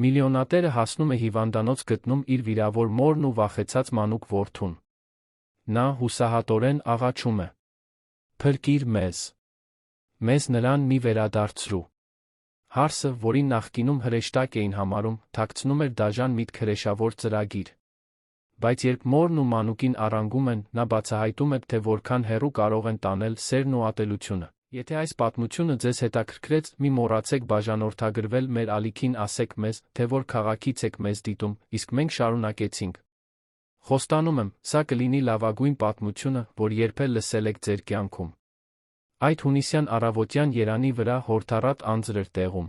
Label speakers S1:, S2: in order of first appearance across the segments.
S1: Միլիոնատերը հասնում է հիվանդանոց գտնում իր վիրավոր մորն ու վախեցած մանուկ որդուն։ Նա հուսահատորեն աղաչում է. «Փրկիր մեզ։ Մեզ նրան մի վերադարձրու»։ Հարսը, որին նախկինում հրեշտակ էին համարում, թաքցնում էր դաժան միտք հրեշավոր ծրագիր։ Բայց երբ մորն ու մանուկին առանգում են, նա բացահայտում է, թե որքան հեռու կարող են տանել սերն ու ատելությունը։ Եթե այս պատմությունը ձեզ հետաքրքրեց, մի մոռացեք բաժանորդագրվել մեր ալիքին, ասեք մեզ, թե որ քաղաքից եք մեզ դիտում, իսկ մենք շարունակեցինք։ Խոստանում եմ, սա կլինի լավագույն պատմությունը, որ երբել լսել եք ձեր կյանքում։ Այդ հունիսյան առավոտյան երանի վրա հորդառատ անձր էր տեղում։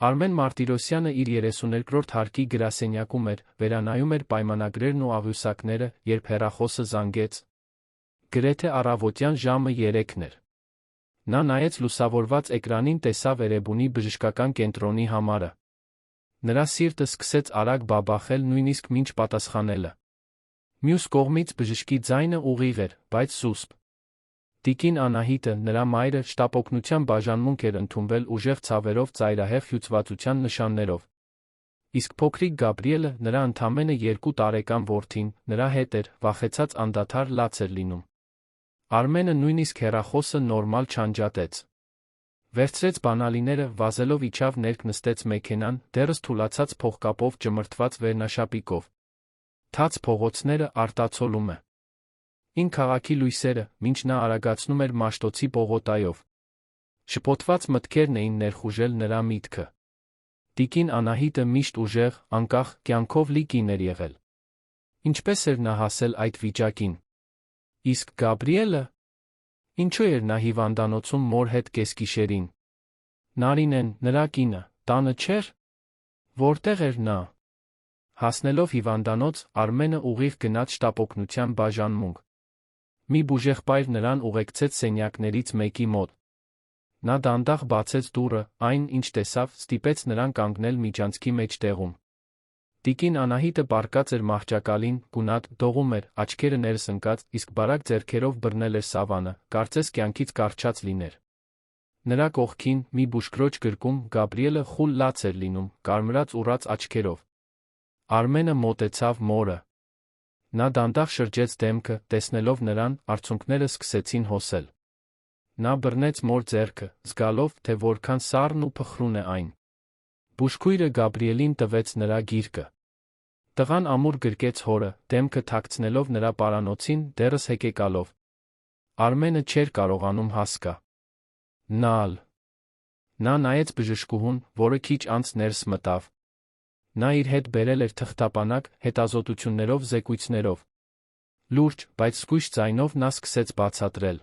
S1: Արմեն Մարտիրոսյանը իր 32-րդ հարկի գրասենյակում էր, վերանայում էր պայմանագրերն ու աղյուսակները, երբ հեռախոսը զանգեց։ Գրեթե առավոտյան ժամը 3-ն էր։ Նա նայեց լուսավորված էկրանին, տեսավ Էրեբունի բժշկական կենտրոնի համարը։ Նրա սիրտը սկսեց արագ բաբախել, նույնիսկ մինչ պատասխանելը։ Մյուս կողմից բժշկի ձայնը ուղիղ էր, բայց սուսպ։ Տիկին Անահիտը, նրա մայրը, շտապօգնության բաժանմունք էր ընդունվել ուժեղ ցավերով, ծայրահեղ հյուծվածության նշաններով։ Իսկ փոքրիկ Գաբրիելը, նրա ընդամենը 2 տարեկան որդին, նրա հետ էր, վախեցած անդադար լաց էր լինում։ Արմենը նույնիսկ հեռախոսը նորմալ չանջատեց։ Վերցրեց բանալիները, վազելով իջավ ներք, նստեց մեքենան, դեռս թուլացած փողկապով ճմրթված վերնաշապիկով։ Թաց փողոցները, արտացոլում է։ Ին քաղաքի լույսերը, մինչ նա արագացնում էր Մաշտոցի պողոտայով։ Շփոթված մտքերն էին ներխուժել նրա միտքը։ Տիկին Անահիտը միշտ ուժեղ, անկախ, կյանքով լի կին էր եղել։ Ինչպես էր նա հասել այդ վիճակին։ Իսկ Գաբրիելը։ Ինչու էր նա հիվանդանոցում մոր հետ կեսգիշերին։ Նարինեն, նրա կինը, տանը չէր։ Որտեղ էր նա։ Հասնելով հիվանդանոց, Արմենը ուղիղ գնաց շտապօգնության բաժանմունք։ Մի բուժեղբայր նրան ուղեկցեց սենյակներից մեկի մոտ։ Նա դանդաղ բացեց դուռը, այն, ինչ տեսավ, ստիպեց նրան կանգնել միջանցքի մեջտեղում։ Տիկին Անահիտը պառկած էր մահճակալին, գունատ, դողում էր, աչքերը ներս ընկած, իսկ բարակ ձեռքերով բռնել էր սավանը, կարծես կյանքից կառչած լիներ։ Նրա կողքին, մի բուժքրոջ գրկում, Գաբրիելը խուլ լաց էր լինում, կարմրած ուռած աչքերով։ Արմենը մոտեցավ մորը։ Նա դանդաղ շրջեց դեմքը, տեսնելով նրան, արցունքները սկսեցին հոսել։ Նա բռնեց մոր ձեռքը, զգալով, թե որքան սառն ու փխրուն է այն։ Բուժքույրը Գաբրիելին տվեց նրա գիրկը։ Տղան ամուր գրկեց հորը, դեմքը թաքցնելով նրա պարանոցին, դեռս հեկեկալով։ Արմենը չէր կարողանում հասկա։ Նալ։ Նա նայեց բժշկուհուն, որը քիչ անց ներս մտավ։ Նա իր հետ բերել էր թղթապանակ, հետազոտություններով, զեկույցներով։ Լուրջ, բայց զգույշ ձայնով նա սկսեց բացատրել։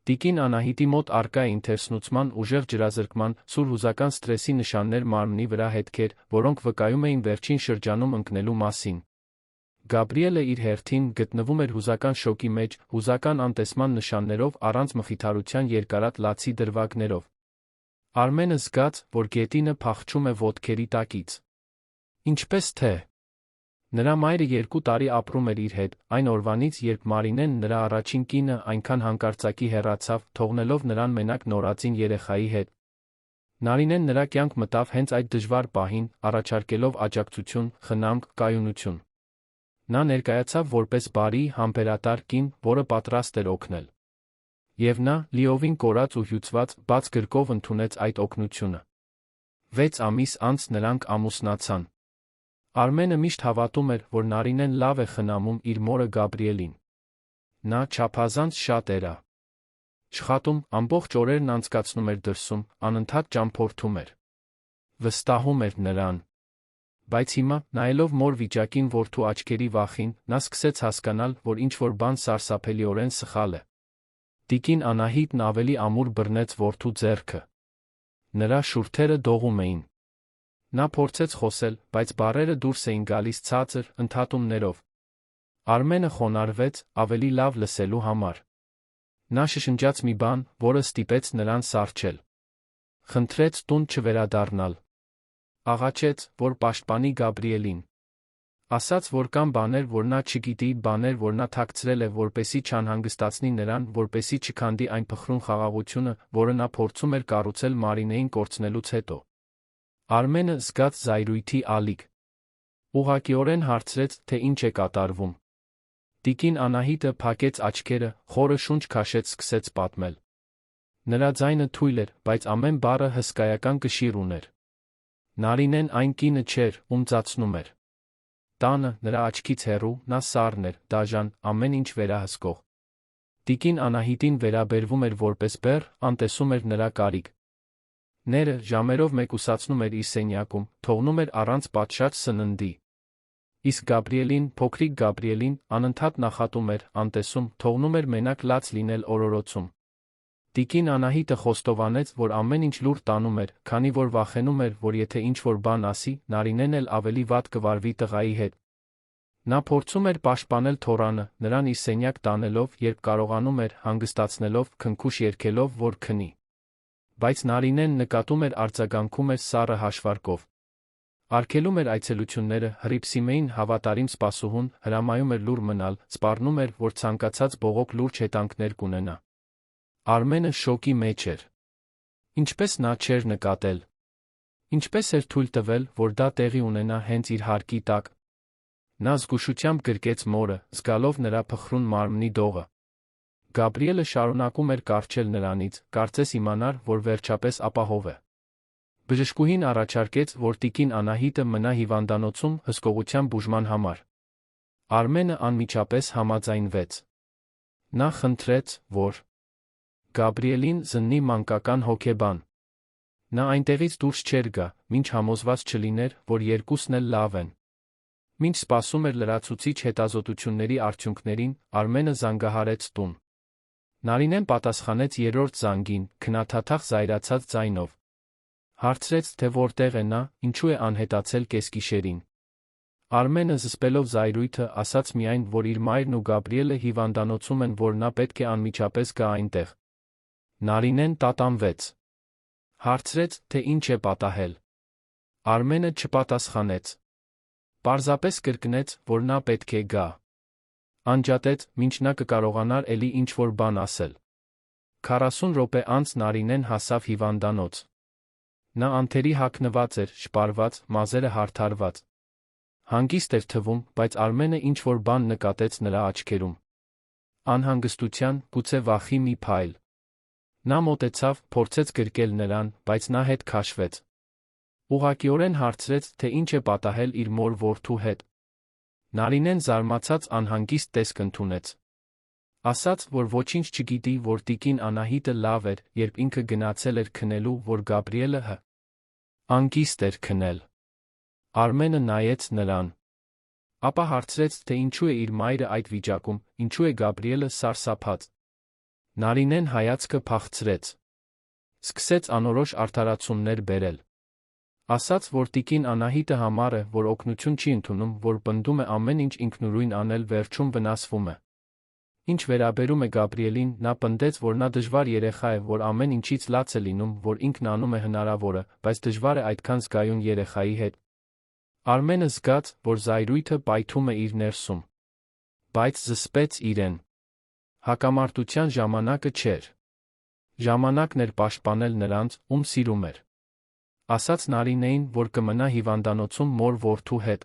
S1: Տիկին Անահիտի մոտ առկա է ինթերսնուցման, ուժեղ ջրազրկման, սուր հուզական սթրեսի նշաններ, մարմնի վրա հետքեր, որոնք վկայում էին վերջին շրջանում ընկնելու մասին։ Գաբրիելը իր հերթին գտնվում էր հուզական շոկի մեջ, հուզական անտեսման նշաններով, առանց մխիթարության երկարատ լացի դրվագներով։ Արմենը զգաց, որ գետինը փախչում է ոտքերի տակից։ Ինչպես թե։ Նրա մայրը 2 տարի ապրում էր իր հետ, այն օրվանից, երբ Մարինեն, նրա առաջին կինը, այնքան հանկարծակի հեռացավ, թողնելով նրան մենակ նորածին երեխայի հետ։ Նարինեն նրա կյանք մտավ հենց այդ դժվար պահին, առաջարկելով աջակցություն, խնամք, կայունություն։ Նա ներկայացավ որպես բարի, համբերատար կին, որը պատրաստ էր օգնել։ Եվ նա, լիովին կորած ու հյուծված, բաց գրկով ընդունեց այդ օգնությունը։ 6 ամիս անց նրանք ամուսնացան։ Արմենը միշտ հավատում էր, որ Նարինեն լավ է խնամում իր մորը Գաբրիելին։ Նա չափազանց շատ էր աշխատում, ամբողջ օրերն անցկացնում էր դրսում, անընդհատ ճամփորդում էր։ Վստահում էր նրան։ Բայց հիմա, նայելով մոր վիճակին, որդու աչքերի վախին, նա սկսեց հասկանալ, որ ինչ-որ բան սարսափելիորեն սխալ է։ Տիկին Անահիտն ավելի ամուր բռնեց որդու ձեռքը։ Նրա շուրթերը դողում էին։ Նա փորձեց խոսել, բայց բառերը դուրս էին գալիս ցածր, ընդհատումներով։ Արմենը խոնարհվեց, ավելի լավ լսելու համար։ Նա շշնջաց մի բան, որը ստիպեց նրան սառչել։ Խնդրեց տուն չվերադառնալ։ Աղաչեց, որ պաշտպանի Գաբրիելին։ Ասաց, որ կան բաներ, որ նա չգիտի, բաներ, որ նա թաքցրել է, որպեսզի չանհանգստացնի նրան, որպեսզի չքանդի այն փխրուն խաղաղությունը, որը նա փորձում էր կառուցել Մարինեին կորցնելուց հետո։ Արմենը զգաց զայրույթի ալիք։ Ուղղակիորեն հարցրեց, թե ինչ է կատարվում։ Տիկին Անահիտը փակեց աչքերը, խորը շունչ քաշեց, սկսեց պատմել։ Նրա ձայնը թույլ էր, բայց ամեն բառը հսկայական կշիռ ուներ։ Նարինեն այն կինը չէր, ում ծածնում էր։ Տանը, նրա աչքից հեռու, նա սառն էր, դաժան, ամեն ինչ վերահսկող։ Տիկին Անահիտին վերաբերվում էր որպես բեռ, անտեսում էր նրա կարիք։ Ները ժամերով մեկուսացնում էր իր սենյակում, թողնում էր առանց պատշաճ սննդի։ Իսկ Գաբրիելին, փոքրիկ Գաբրիելին, անընդհատ նախատում էր, անտեսում, թողնում էր մենակ լաց լինել օրորոցում։ Տիկին Անահիտը խոստովանեց, որ ամեն ինչ լուր տանում էր, քանի որ վախենում էր, որ եթե ինչ-որ բան ասի, Նարինեն էլ ավելի վատ կվարվի տղայի հետ։ Նա փորձում էր պաշտպանել թոռանը, նրան իր սենյակ տանելով, երբ կարողանում էր, հանգստացնելով, քնքուշ երգելով, որ քնի։ Բայց Նարինեն նկատում էր արձագանքում էր սառը հաշվարկով։ Արգելում էր այցելությունները, Հռիփսիմեին հավատարիմ սպասուհուն, հրամայում էր լուռ մնալ, սպառնում էր, որ ցանկացած բողոք լուրջ հետանքներ կունենա։ Արմենը շոկի մեջ էր։ Ինչպես նա չէր նկատել։ Ինչպես էր թույլ տվել, որ դա տեղի ունենա հենց իր հարկի տակ։ Նա զգուշությամբ գրկեց մորը, զգալով նրա փխրուն մարմնի դողը։ Գաբրիելը շարունակում էր կառչել նրանից, կարծես իմանար, որ վերջապես ապահով է։ Բժշկուհին առաջարկեց, որ տիկին Անահիտը մնա հիվանդանոցում հսկողության բուժման համար։ Արմենը անմիջապես համաձայնվեց։ Նա խնդրեց, որ Գաբրիելին զննի մանկական հոգեբան։ Նա այնտեղից դուրս չէր գա, մինչ համոզված չլիներ, որ երկուսն էլ լավ են։ Մինչ սպասում էր լրացուցիչ հետազոտությունների արդյունքներին, Արմենը զանգահարեց տուն։ Նարինեն պատասխանեց երրորդ զանգին, քնաթաթախ զայրացած ձայնով։ Հարցրեց, թե որտեղ է նա, ինչու է անհետացել կեսգիշերին։ Արմենը զսպելով զայրույթը, ասաց միայն, որ իր մայրն ու Գաբրիելը հիվանդանոցում են, որ նա պետք է անմիջապես գա այնտեղ։ Նարինեն տատանվեց։ Հարցրեց, թե ինչ է պատահել։ Արմենը չպատասխանեց։ Պարզապես կրկնեց, որ նա պետք է գա։ Անջատեց, մինչ նա կկարողանար էլի ինչ-որ բան ասել։ 40 րոպե անց Նարինեն հասավ հիվանդանոց։ Նա անթերի հագնված էր, շպարված, մազերը հարդարված։ Հանգիստ էր թվում, բայց Արմենը ինչ-որ բան նկատեց նրա աչքերում։ Անհանգստության, գուցե վախի մի փայլ։ Նա մոտեցավ, փորձեց գրկել նրան, բայց նա հետ քաշվեց։ Ուղղակիորեն հարցրեց, թե ինչ է պատահել իր մոր որդու հետ։ Նարինեն զարմացած անհանգիստ տեսք ընդունեց։ Ասաց, որ ոչինչ չգիտի, որ տիկին Անահիտը լավ էր, երբ ինքը գնացել էր քնելու, որ Գաբրիելը անգիստ էր քնել։ Արմենը նայեց նրան։ Ապա հարցրեց, թե ինչու է իր մայրը այդ վիճակում, ինչու է Գաբրիելը սարսափած։ Նարինեն հայացքը փախցրեց։ Սկսեց անորոշ արդարացումներ բերել։ Ասաց, որ տիկին Անահիտը համառ է, որ օգնություն չի ընդունում, որ պնդում է ամեն ինչ ինքնուրույն անել, վերջում վնասվում է։ Ինչ վերաբերում է Գաբրիելին, նա պնդեց, որ նա դժվար երեխա է, որ ամեն ինչից լաց է լինում, որ ինքն անում է հնարավորը, բայց դժվար է այդքան զգայուն երեխայի հետ։ Արմենը զգաց, որ զայրույթը պայթում է իր ներսում։ Բայց զսպեց իրեն։ Հակամարտության ժամանակը չէր։ Ժամանակն էր պաշտպանել նրանց, ում սիրում էր։ Ասաց Նարինեին, որ կմնա հիվանդանոցում մոր որդու հետ,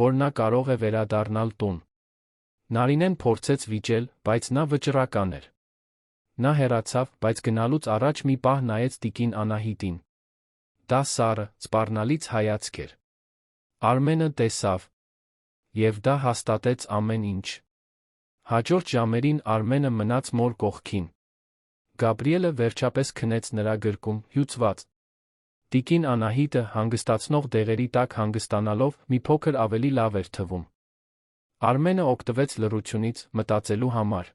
S1: որ նա կարող է վերադառնալ տուն։ Նարինեն փորձեց վիճել, բայց նա վճռական էր։ Նա հեռացավ, բայց գնալուց առաջ մի պահ նայեց տիկին Անահիտին։ Դա սառը, սպառնալից հայացք էր։ Արմենը տեսավ։ Եվ դա հաստատեց ամեն ինչ։ Հաջորդ ժամերին Արմենը մնաց մոր կողքին։ Գաբրիելը վերջապես քնեց նրա գրկում, հյուծված։ Տիկին Անահիտը հանգստացնող դեղերի տակ հանգստանալով մի փոքր ավելի լավ էր թվում։ Արմենը օգտվեց լռությունից, մտածելու համար։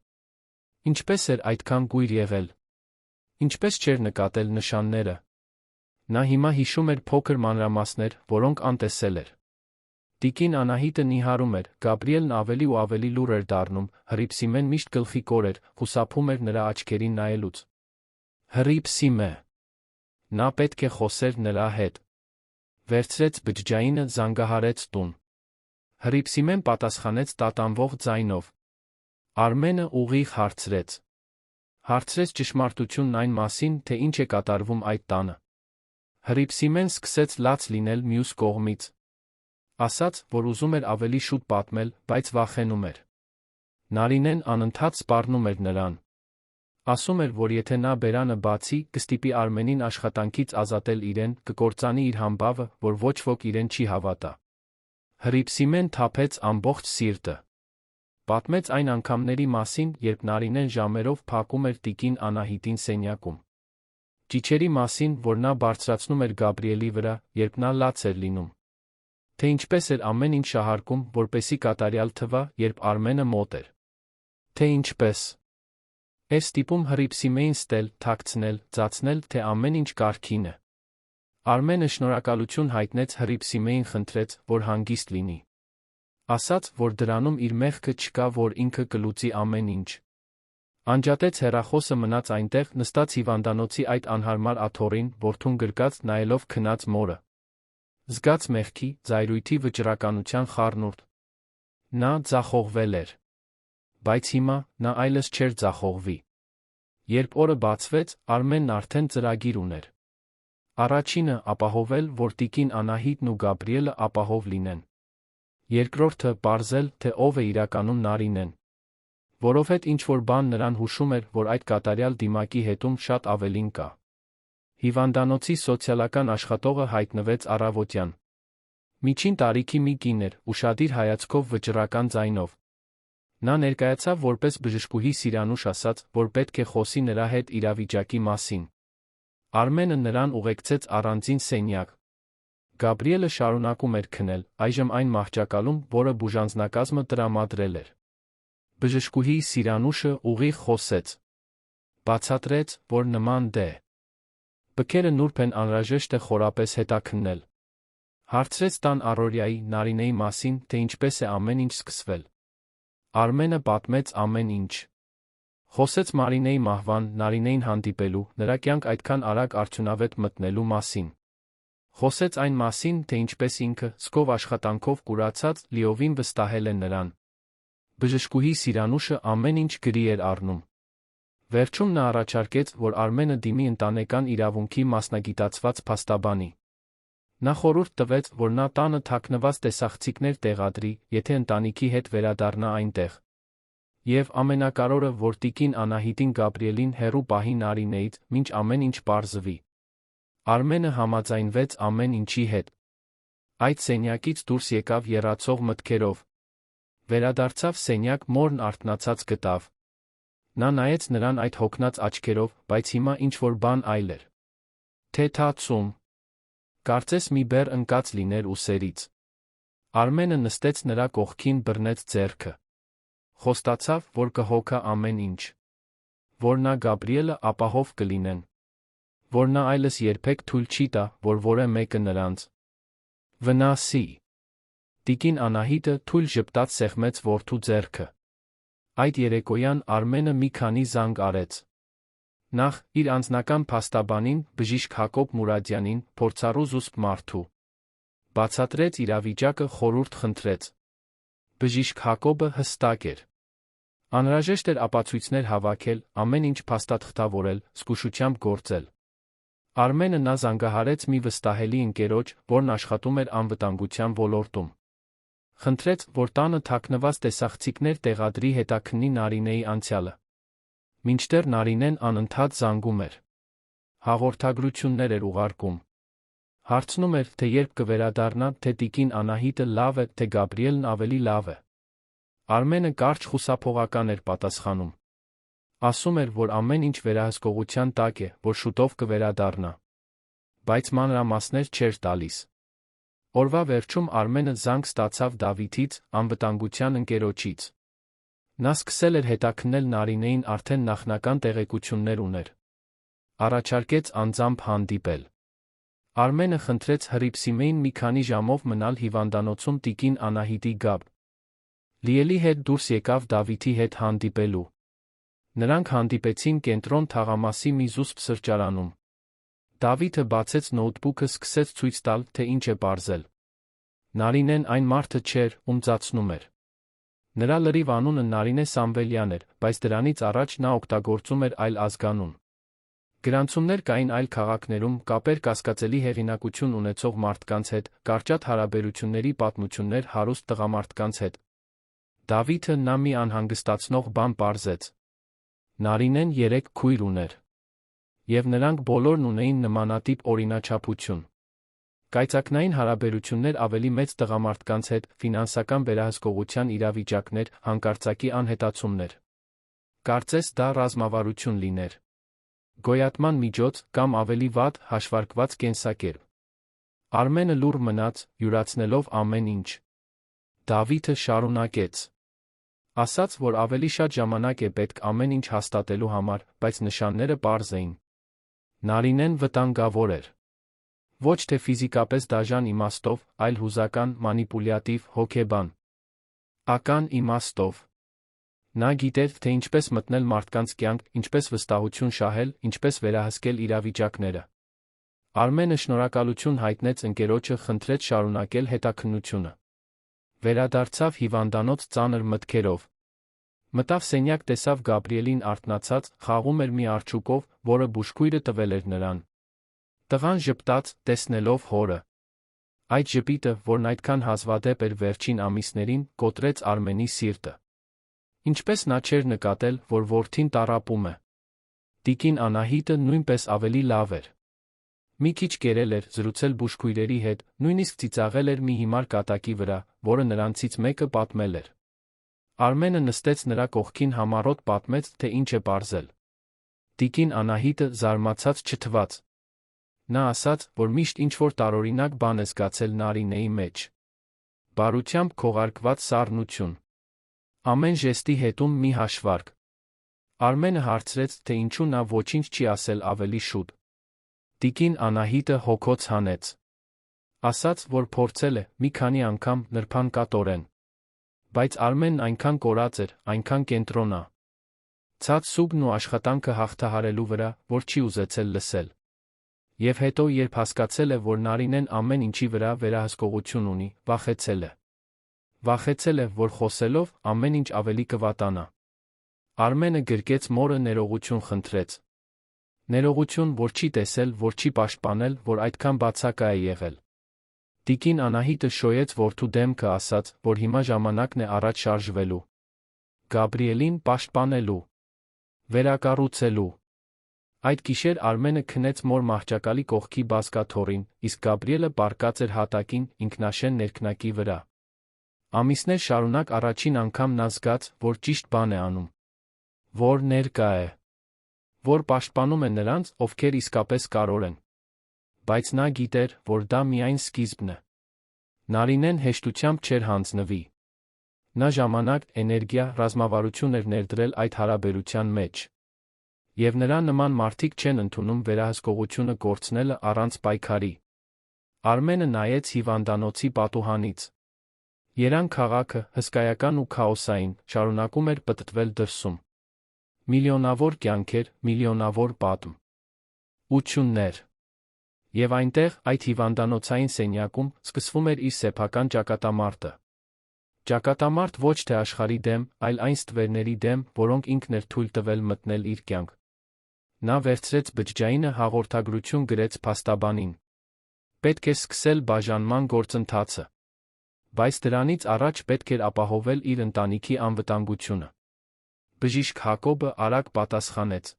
S1: Ինչպես էր այդքան գույր եղել։ Ինչպես չէր նկատել նշանները։ Նա հիմա հիշում էր փոքր մանրամասներ, որոնք անտեսել էր։ Տիկին Անահիտը նիհարում էր, Գաբրիելն ավելի ու ավելի լուռ էր դառնում, Հռիփսիմեն միշտ գլխի կոր էր, խուսափում էր նրա աչքերին նայելուց։ Հռիփսիմե։ Նա պետք է խոսեր նրա հետ։ Վերցրեց բջջայինը, զանգահարեց տուն։ Հռիփսիմեն պատասխանեց տատանվող ձայնով։ Արմենը ուղիղ հարցրեց։ Հարցրեց ճշմարտությունն այն մասին, թե ինչ է կատարվում այդ տանը։ Հռիփսիմեն սկսեց լաց լինել մյուս կողմից։ Ասաց, որ ուզում էր ավելի շուտ պատմել, բայց վախենում էր։ Նարինեն անընդհատ սպառնում էր նրան։ Ասում էր, որ եթե նա բերանը բացի, կստիպի Արմենին աշխատանքից ազատել իրեն, կկործանի իր համբավը, որ ոչ ոք իրեն չի հավատա։ Հռիփսիմեն թափեց ամբողջ սիրտը։ Պատմեց այն անգամների մասին, երբ Նարինեն ժամերով փակում էր տիկին Անահիտին սենյակում։ Ճիչերի մասին, որ նա բարձրացնում էր Գաբրիելի վրա, երբ նա լաց էր լինում։ Թե ինչպես էր ամեն ինչ շահարկում, որպեսի կատարյալ թվա, երբ Արմենը մոտ էր։ Թե ինչպես էր ստիպում Հռիփսիմեին ստել, թաքցնել, ծածնել, թե ամեն ինչ կարգին է։ Արմենը շնորհակալություն հայտնեց Հռիփսիմեին, խնդրեց, որ հանգիստ լինի։ Ասաց, որ դրանում իր մեղքը չկա, որ ինքը կլուծի ամեն ինչ։ Անջատեց հեռախոսը, մնաց այնտեղ, նստած հիվանդանոցի այդ անհարմար աթոռին, որդուն գրկած նայելով քնած մորը։ Զգաց մեղքի, զայրույթի, վճռականության խառնուրդ։ Նա ձախողվել էր։ Բայց հիմա նա այլևս չէր ձախողվի։ Երբ օրը բացվեց, Արմենն արդեն ծրագիր ուներ։ Առաջինը՝ ապահովել, որ տիկին Անահիտն ու Գաբրիելը ապահով լինեն։ Երկրորդը՝ պարզել, թե ով է իրականում Նարինեն։ Որովհետև ինչ-որ բան նրան հուշում էր, որ այդ կատարյալ դիմակի հետում շատ ավելին կա։ Հիվանդանոցի սոցիալական աշխատողը հայտնվեց առավոտյան։ Միջին տարիքի մի կին էր, ուշադիր հայացքով, վճռական ձայնով։ Նա ներկայացավ որպես բժշկուհի Սիրանուշ, ասաց, որ պետք է խոսի նրա հետ իրավիճակի մասին։ Արմենը նրան ուղեկցեց առանձին սենյակ։ Գաբրիելը շարունակում էր քնել, այժմ այն մահճակալում, որը բուժանձնակազմը տրամադրել էր։ Բժշկուհի Սիրանուշը ուղիղ խոսեց։ Բացատրեց, որ նման բքերը նուրբ են, անհրաժեշտ է խորապես հետաքննել։ Հարցրեց տան առօրյայի, Նարինեի մասին, թե ինչպես է ամեն ինչ սկսվել։ Արմենը պատմեց ամեն ինչ։ Խոսեց Մարինեի մահվան, Նարինեին հանդիպելու, նրա կյանք այդքան արագ արդյունավետ մտնելու մասին։ Խոսեց այն մասին, թե ինչպես ինքը, սկով աշխատանքով կուրացած, լիովին վստահել է նրան։ Բժշկուհի Սիրանուշը ամեն ինչ գրի էր առնում։ Վերջում նա առաջարկեց, որ Արմենը դիմի ընտանեկան իրավունքի մասնագիտացված փաստաբանի։ Նա խորհուրդ տվեց, որ նա տանը թաքնված տեսախցիկներ տեղադրի, եթե ընտանիքի հետ վերադառնա այնտեղ։ Եվ ամենակարևորը, որ տիկին Անահիտին Գաբրիելին հեռու պահի Նարինեից, մինչ ամեն ինչ պարզվի։ Արմենը համաձայնվեց ամեն ինչի հետ։ Այդ սենյակից դուրս եկավ եռացող մտքերով։ Վերադարձավ սենյակ, մորն արթնացած գտավ։ Նա նայեց նրան այդ հոգնած աչքերով, բայց հիմա ինչ-որ բան այլ էր։ Թեթացում։ Կարծես մի բեռ ընկած լիներ ուսերից։ Արմենը նստեց նրա կողքին, բռնեց ձեռքը։ Խոստացավ, որ կհոգա ամեն ինչ։ Որ նա Գաբրիելը ապահով կլինեն։ Որ նա այլևս երբեք թույլ չի տա, որ որևէ մեկը նրանց վնասի։ Տիկին Անահիտը թույլ ժպտաց, սեղմեց որդու ձեռքը։ Այդ երեկոյան Արմենը մի քանի զանգ արեց։ Նախ իր անձնական փաստաբանին, բժիշկ Հակոբ Մուրադյանին, փորձառու զուսպ մարդու։ Բացատրեց իրավիճակը, խորհուրդ խնդրեց։ Բժիշկ Հակոբը հստակ էր։ Անհրաժեշտ էր ապացույցներ հավաքել, ամեն ինչ փաստաթղթավորել, զգուշությամբ գործել։ Արմենը նա զանգահարեց մի վստահելի ընկերոջ, որն աշխատում էր անվտանգության ոլորտում։ Խնդրեց, որ տանը թաքնված տեսախցիկներ տեղադրի, հետաքննի Նարինեի անցյալը։ Մինչդեռ Նարինեն անընդհատ զանգում էր։ Հաղորդագրություններ էր ուղարկում։ Հարցնում էր, թե երբ կվերադառնա, թե տիկին Անահիտը լավ է, թե Գաբրիելն ավելի լավ է։ Արմենը կարճ խուսափողական էր պատասխանում։ Ասում էր, որ ամեն ինչ վերահսկողության տակ է, որ շուտով կվերադառնա։ Բայց մանրամասներ չէր տալիս։ Օրվա վերջում Արմենը զանգ ստացավ Դավիթից, անվտանգության ընկերոջից։ Նա սկսել էր հետաքննել Նարինեին, արդեն նախնական տեղեկություններ ուներ։ Առաջարկեց անձամբ հանդիպել։ Արմենը խնդրեց Հռիփսիմեին մի քանի ժամով մնալ հիվանդանոցում տիկին Անահիտի Գաբրիելի հետ, դուրս եկավ Դավիթի հետ հանդիպելու։ Նրանք հանդիպեցին կենտրոն թաղամասի մի զուսպ սրճարանում։ Դավիթը բացեց նոութբուքը, սկսեց ցույց տալ, թե ինչ է պարզել։ Նարինեն այն մարդը չէր, ում ծածնում էր։ Նրա լրիվ անունը Նարինե Սամվելյան էր, բայց դրանից առաջ նա օգտագործում էր այլ ազգանուն։ Գրանցումներ կային այլ քաղաքներում կապեր կասկածելի հեղինակություն ունեցող մարդկանց հետ, կարճատ հարաբերությունների պատմություններ հարուստ տղամարդկանց հետ։ Դավիթը նա մի անհանգստացնող բան պարզեց. Նարինեն 3 քույր ուներ։ Եվ նրանք բոլորն ունեին նմանատիպ օրինաչափություն։ Կայծակնային հարաբերություններ ավելի մեծ տղամարդկանց հետ, ֆինանսական վերահսկողության իրավիճակներ, հանկարծակի անհետացումներ։ Կարծես դա ռազմավարություն լիներ։ Գոյատման միջոց կամ ավելի վատ հաշվարկված կենսակերպ։ Արմենը լուռ մնաց, յուրացնելով ամեն ինչ։ Դավիթը շարունակեց. Ասաց, որ ավելի շատ ժամանակ է պետք ամեն ինչ հաստատելու համար, բայց նշանները պարզ էին։ Նարինեն վտանգավոր էր։ Ոչ թե ֆիզիկապես դաժան իմաստով, այլ հուզական, մանիպուլյատիվ, հոգեբան։ Ական իմաստով։ Նա գիտեր, թե ինչպես մտնել մարդկանց կյանք, ինչպես վստահություն շահել, ինչպես վերահսկել իրավիճակները։ Արմենը շնորհակալություն հայտնեց ընկերոջը, խնդրեց շարունակել հետաքննությունը։ Վերադարձավ հիվանդանոց ծանր մտքերով։ Մտավ սենյակ, տեսավ Գաբրիելին արթնացած, խաղում էր մի արջուկով, որը բուժքույրը տվել էր նրան։ Տղան ժպտաց, տեսնելով հորը։ Այդ ժպիտը, որն այդքան հազվադեպ էր վերջին ամիսներին, կոտրեց Արմենի սիրտը։ Ինչպես նա չէր նկատել, որ որդին տառապում է։ Տիկին Անահիտը նույնպես ավելի լավ էր։ Մի քիչ կերել էր, զրուցել բուժքույրերի հետ, նույնիսկ ծիծաղել էր մի հիմար կատակի վրա, որը նրանցից մեկը պատմել էր։ Արմենը նստեց նրա կողքին, համառոտ պատմեց, թե ինչ է պարզել։ Տիկին Անահիտը զարմացած չթվաց։ Նա ասաց, որ միշտ ինչ-որ տարօրինակ բան է զգացել Նարինեի մեջ։ Բարությամբ քողարկված սառնություն։ Ամեն ժեստի հետում մի հաշվարկ։ Արմենը հարցրեց, թե ինչու նա ոչինչ չի ասել ավելի շուտ։ Տիկին Անահիտը հոգոց հանեց։ Ասաց, որ փորձել է, մի քանի անգամ, նրբանկատորեն։ Բայց Արմենն այնքան կորած էր, այնքան կենտրոնա։ Ցած սուգն ու աշխատանքը հաղթահարելու վրա, որ չի ուզեցել լսել։ Եվ հետո, երբ հասկացել է, որ Նարինեն ամեն ինչի վրա վերահսկողություն ունի, վախեցել է։ Վախեցել է, որ խոսելով, ամեն ինչ ավելի կվատանա։ Արմենը գրկեց մորը, ներողություն խնդրեց։ Ներողություն, որ չի տեսել, որ չի պաշտպանել, որ այդքան բացակա է եղել։ Տիկին Անահիտը շոյեց որդու դեմքը, ասաց, որ հիմա ժամանակն է առաջ շարժվելու։ Գաբրիելին պաշտպանելու։ Վերակառուցելու։ Այդ գիշեր Արմենը քնեց մոր մահճակալի կողքի բազկաթոռին, իսկ Գաբրիելը պառկած էր հատակին, ինքնաշեն ներքնակի վրա։ Ամիսներ շարունակ առաջին անգամ նա զգաց, որ ճիշտ բան է անում։ Որ ներկա է։ Որ պաշտպանում է նրանց, ովքեր իսկապես կարող են։ Բայց նա գիտեր, որ դա միայն սկիզբն է։ Նարինեն հեշտությամբ չէր հանձնվի։ Նա ժամանակ, էներգիա, ռազմավարություն էր ներդրել այդ հարաբերության մեջ։ Եվ նրա նման մարդիկ չեն ընդունում վերահսկողությունը կորցնելը առանց պայքարի։ Արմենը նայեց հիվանդանոցի պատուհանից։ Երան քաղաքը, հսկայական ու քաոսային, շարունակում էր պտտվել դրսում։ Միլիոնավոր կյանքեր, միլիոնավոր պատմ։ Ուչուններ։ Եվ այնտեղ, այդ հիվանդանոցային սենյակում, սկսվում էր իր սեփական ճակատամարտը։ Ճակատամարտ ոչ թե աշխարհի դեմ, այլ այն ստվերների դեմ, որոնք ինքն էր թույլ տվել մտնել իր կյանք։ Նա վերցրեց բջջայինը, հաղորդագրություն գրեց փաստաբանին։ Պետք է սկսել բաժանման գործընթացը։ Բայց դրանից առաջ պետք էր ապահովել իր ընտանիքի անվտանգությունը։ Բժիշկ Հակոբը արագ պատասխանեց։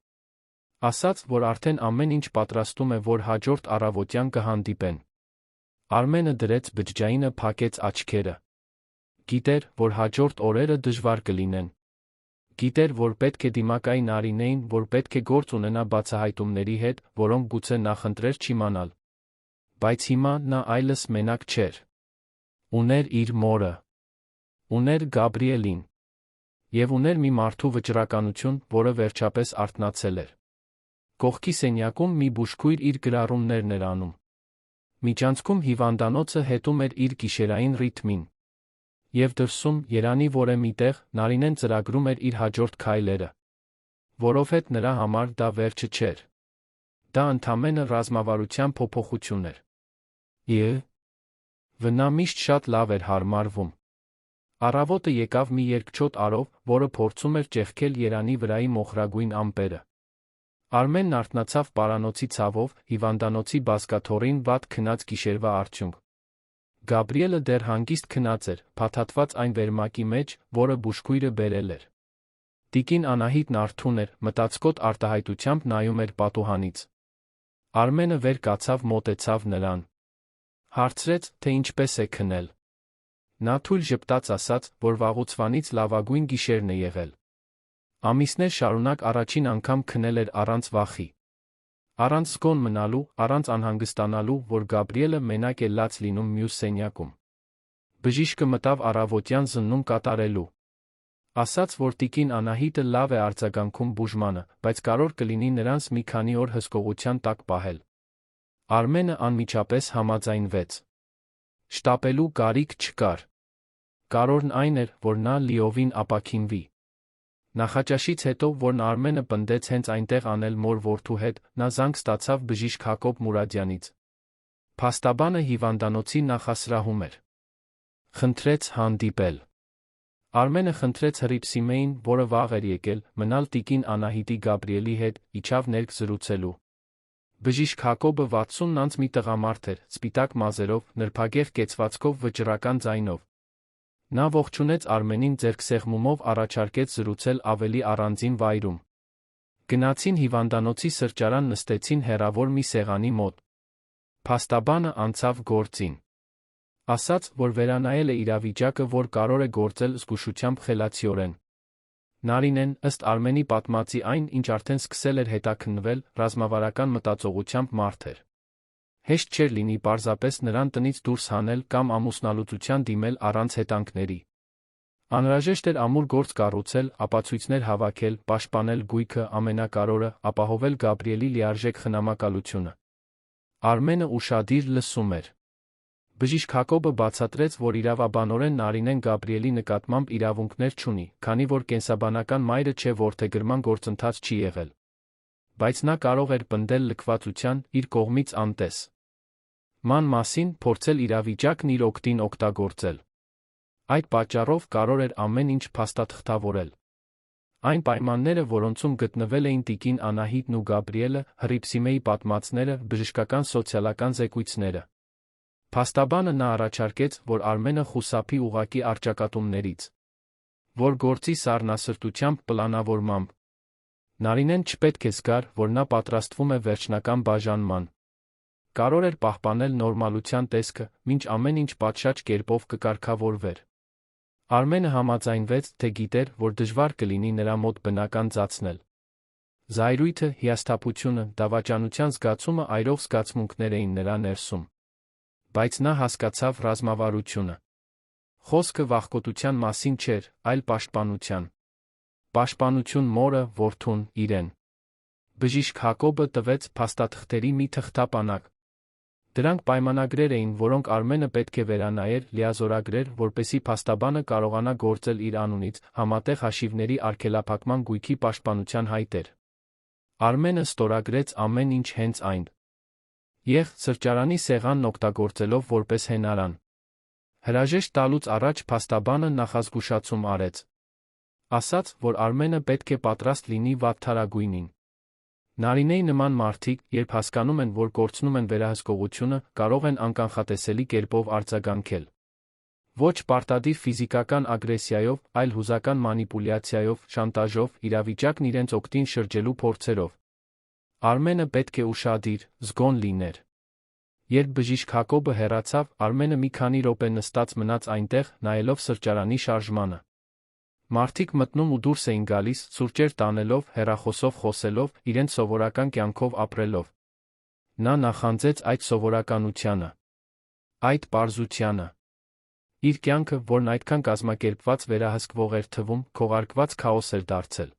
S1: Ասաց, որ արդեն ամեն ինչ պատրաստում է, որ հաջորդ առավոտյան կհանդիպեն։ Արմենը դրեց բջջայինը, փակեց աչքերը։ Գիտեր, որ հաջորդ օրերը դժվար կլինեն։ Գիտեր, որ պետք է դիմակայի Նարինեին, որ պետք է գործ ունենա բացահայտումների հետ, որոնք գուցե նախընտրեր չիմանալ։ Բայց հիմա նա այլս մենակ չէր։ Ուներ իր մորը։ Ուներ Գաբրիելին։ Եվ ուներ մի մարդու վճռականություն, որը վերջապես արթնացել էր։ Կողքի սենյակում մի բուժքույր իր գրառումներն էր անում։ Միջանցքում հիվանդանոցը հետում էր իր գիշերային ռիթմին։ Եվ դրսում, երանի որ է միտեղ, Նարինեն ծրագրում էր իր հաջորդ քայլերը։ Որովհետև նրա համար դա վերջը չէր։ Դա ընդամենը ռազմավարության փոփոխություն էր։ Նա միշտ շատ լավ էր հարմարվում։ Առավոտը եկավ մի երկչոտ արով, որը փորձում էր ճեղքել Երանի վրայի մոխրագույն ամպերը։ Արմենն արթնացավ պարանոցի ցավով, հիվանդանոցի բազկաթոռին վատ քնած գիշերվա արդյունք։ Գաբրիելը դեռ հանգիստ քնած էր, փաթաթված այն վերմակի մեջ, որը բուժքույրը բերել էր։ Տիկին Անահիտն արթուն էր, մտածկոտ արտահայտությամբ նայում էր պատուհանից։ Արմենը վեր կացավ, մոտեցավ նրան։ Հարցրեց, թե ինչպես է քնել։ Նա թույլ ժպտաց, ասաց, որ վաղուցվանից լավագույն գիշերն է եղել։ Ամիսներ շարունակ առաջին անգամ քնել էր առանց վախի։ Առանց զգոն մնալու, առանց անհանգստանալու, որ Գաբրիելը մենակ է լաց լինում մյուս սենյակում։ Բժիշկը մտավ առավոտյան զննում կատարելու։ Ասաց, որ տիկին Անահիտը լավ է արձագանքում բուժմանը, բայց կարող կլինի նրանց մի քանի օր հսկողության տակ պահել։ Արմենը անմիջապես համաձայնվեց։ Շտապելու կարիք չկար։ Կարևորն այն էր, որ նա լիովին ապաքինվի։ Նախաճաշից հետո, որն Արմենը պնդեց հենց այնտեղ անել մոր որդու հետ, նա զանգ ստացավ բժիշկ Հակոբ Մուրադյանից։ Փաստաբանը հիվանդանոցի նախասրահում էր։ Խնդրեց հանդիպել։ Արմենը խնդրեց Հռիփսիմեին, որը վաղ էր եկել, մնալ տիկին Անահիտի Գաբրիելի հետ, իջավ ներք զրուցելու։ Բժիշկ Հակոբը 60 անց մի տղամարդ էր, սպիտակ մազերով, նրբագեղ կեցվածքով, վճռական ձայնով։ Նա ողջունեց Արմենին ձեռքսեղմումով, առաջարկեց զրուցել ավելի առանձին վայրում։ Գնացին հիվանդանոցի սրճարան, նստեցին հեռավոր մի սեղանի մոտ։ Փաստաբանը անցավ գործին։ Ասաց, որ վերանայել է իրավիճակը, որ կարող է գործել զգուշությամբ խելացիորեն։ Նարինեն, ըստ Արմենի պատմածի, այն, ինչ արդեն սկսել էր հետաքննվել, ռազմավարական մտածողությամբ մարդ էր։ Հեշտ չէր լինի պարզապես նրան տնից դուրս հանել կամ ամուսնալուծության դիմել առանց հետանքների։ Անհրաժեշտ էր ամուր գործ կառուցել, ապացույցներ հավաքել, պաշտպանել գույքը, ամենակարևորը, ապահովել Գաբրիելի լիարժեք խնամակալությունը։ Արմենը ուշադիր լսում էր։ Բժիշկ Հակոբը բացատրեց, որ իրավաբանորեն Նարինեն Գաբրիելի նկատմամբ իրավունքներ չունի, քանի որ կենսաբանական մայրը չէ, որդեգրման գործընթաց չի եղել։ Բայց նա կարող էր պնդել լքվածության, իր կողմից անտես ման մասին, փորձել իրավիճակն իր օգտին օգտագործել։ Այդ պատճառով կարող էր ամեն ինչ փաստաթղթավորել։ Այն պայմանները, որոնցում գտնվել էին տիկին Անահիտն ու Գաբրիելը, Հռիփսիմեի պատմածները, բժշկական սոցիալական զեկույցները։ Փաստաբանը նա առաջարկեց, որ Արմենը խուսափի ուղղակի առճակատումներից, որ գործի սառնասրտությամբ, պլանավորմամբ։ Նարինեն չպետք է զգար, որ նա պատրաստվում է վերջնական բաժանման։ Կարող էր պահպանել նորմալության տեսքը, մինչ ամեն ինչ պատշաճ կերպով կկարգավորվեր։ Արմենը համաձայնվեց, թե գիտեր, որ դժվար կլինի նրա մոտ բնական ծածնել։ Զայրույթը, հիասթափությունը, դավաճանության զգացումը այրող զգացմունքներ էին նրա ներսում։ Բայց նա հասկացավ ռազմավարությունը։ Խոսքը վախկոտության մասին չէր, այլ պաշտպանության։ Պաշտպանություն մորը, որդուն, իրեն։ Բժիշկ Հակոբը տվեց փաստաթղթերի մի թղթապանակ։ Դրանք պայմանագրեր էին, որոնք Արմենը պետք է վերանայեր, լիազորագրեր, որպեսզի փաստաբանը կարողանա գործել իր անունից, համատեղ հաշիվների արգելափակման գույքի պաշտպանության հայտեր։ Արմենը ստորագրեց ամեն ինչ հենց այն։ Սրճարանի սեղանն օգտագործելով որպես հենարան։ Հրաժեշտ տալուց առաջ փաստաբանը նախազգուշացում արեց։ Ասաց, որ Արմենը պետք է պատրաստ լինի վատթարագույնին։ Նարինեի նման մարդիկ, երբ հասկանում են, որ կորցնում են վերահսկողությունը, կարող են անկանխատեսելի կերպով արձագանքել։ Ոչ պարտադիր ֆիզիկական ագրեսիայով, այլ հուզական մանիպուլյացիայով, շանտաժով, իրավիճակն իրենց օգտին շրջելու փորձերով։ Արմենը պետք է ուշադիր, զգոն լիներ։ Երբ բժիշկ Հակոբը հեռացավ, Արմենը մի քանի րոպե նստած մնաց այնտեղ, նայելով սրճարանի շարժմանը։ Մարդիկ մտնում ու դուրս էին գալիս, սուրճեր տանելով, հեռախոսով խոսելով, իրենց սովորական կյանքով ապրելով։ Նա նախանձեց այդ սովորականությանը, այդ պարզությանը։ Իր կյանքը, որն այդքան կազմակերպված վերահսկվող էր թվում, քողարկված քաոս էր դարձել։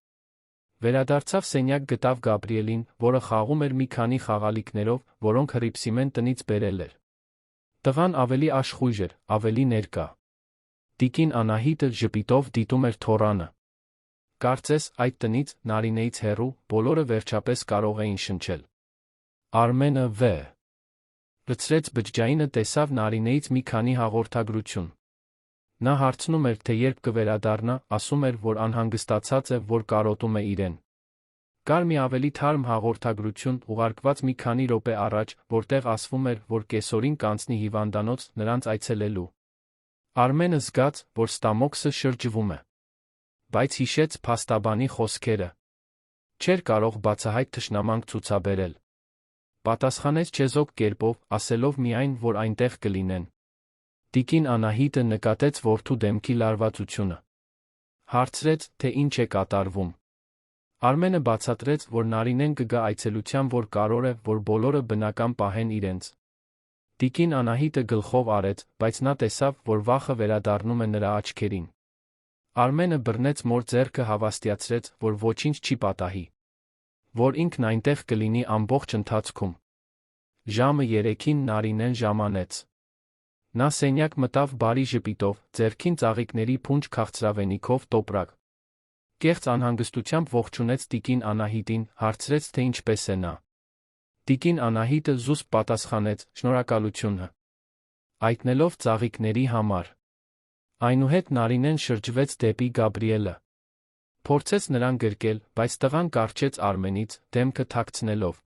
S1: Վերադարձավ սենյակ, գտավ Գաբրիելին, որը խաղում էր մի քանի խաղալիքներով, որոնք Հռիփսիմեն տնից բերել էր։ Տղան ավելի աշխույժ էր, ավելի ներկա։ Տիկին Անահիտը ժպիտով դիտում էր թոռանը։ Կարծես, այդ տնից, Նարինեից հեռու, բոլորը վերջապես կարող էին շնչել։ Արմենը լցրեց բջջայինը, տեսավ Նարինեից մի քանի հաղորդագրություն։ Նա հարցնում էր, թե երբ կվերադառնա, ասում էր, որ անհանգստացած է, որ կարոտում է իրեն։ Կար մի ավելի թարմ հաղորդագրություն ուղարկված մի քանի րոպե առաջ, որտեղ ասվում էր, որ կեսօրին կանցնի հիվանդանոց նրանց այցելելու։ Արմենը զգաց, որ ստամոքսը շրջվում է։ Բայց հիշեց փաստաբանի խոսքերը։ Չէր կարող բացահայտ թշնամանք ցուցաբերել։ Պատասխանեց չեզոք կերպով, ասելով միայն, որ այնտեղ կլինեն։ Տիկին Անահիտը նկատեց որդու դեմքի լարվածությունը։ Հարցրեց, թե ինչ է կատարվում։ Արմենը բացատրեց, որ Նարինեն կգա այցելության, որ կարող է, որ բոլորը բնական պահեն իրենց։ Տիկին Անահիտը գլխով արեց, բայց նա տեսավ, որ վախը վերադառնում է նրա աչքերին։ Արմենը բռնեց մոր ձեռքը, հավաստիացրեց, որ ոչինչ չի պատահի։ Որ ինքն այնտեղ կլինի ամբողջ ընթացքում։ Ժամը 3-ին Նարինեն ժամանեց։ Նա սենյակ մտավ բարի ժպիտով, ձեռքին ծաղիկների փունջ քաղցրավենիքով տոպրակ։ Կեղծ անհանգստությամբ ողջունեց տիկին Անահիտին, հարցրեց, թե ինչպես է նա։ Տիկին Անահիտը զուսպ պատասխանեց, շնորհակալությունը։ Այտնելով ծաղիկների համար։ Այնուհետ Նարինեն շրջվեց դեպի Գաբրիելը։ Փորձեց նրան գրկել, բայց տղան կառչեց Արմենից, դեմքը թաքցնելով։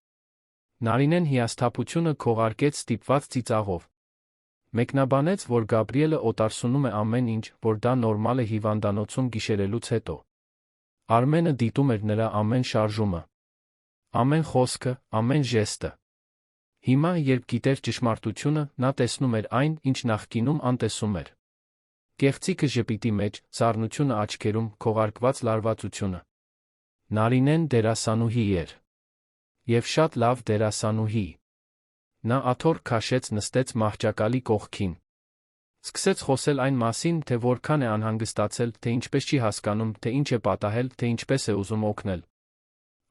S1: Նարինեն հիասթափությունը քողարկեց ստիպված ծիծաղով։ Մեկնաբանեց, որ Գաբրիելը օտարսունում է ամեն ինչ, որ դա նորմալ է հիվանդանոցում գիշերելուց հետո։ Արմենը դիտում էր նրա ամեն շարժումը, ամեն խոսքը, ամեն ժեստը։ Հիմա, երբ գիտեր ճշմարտությունը, նա տեսնում էր այն, ինչ նախկինում անտեսում էր։ Կեղծիքը ժպիտի մեջ, սառնությունը աչքերում, քողարկված լարվածությունը։ Նարինեն դերասանուհի էր։ Եվ շատ լավ դերասանուհի։ Նա աթոռ քաշեց, նստեց մահճակալի կողքին։ Սկսեց խոսել այն մասին, թե որքան է անհանգստացել, թե ինչպես չի հասկանում, թե ինչ է պատահել, թե ինչպես է ուզում օգնել։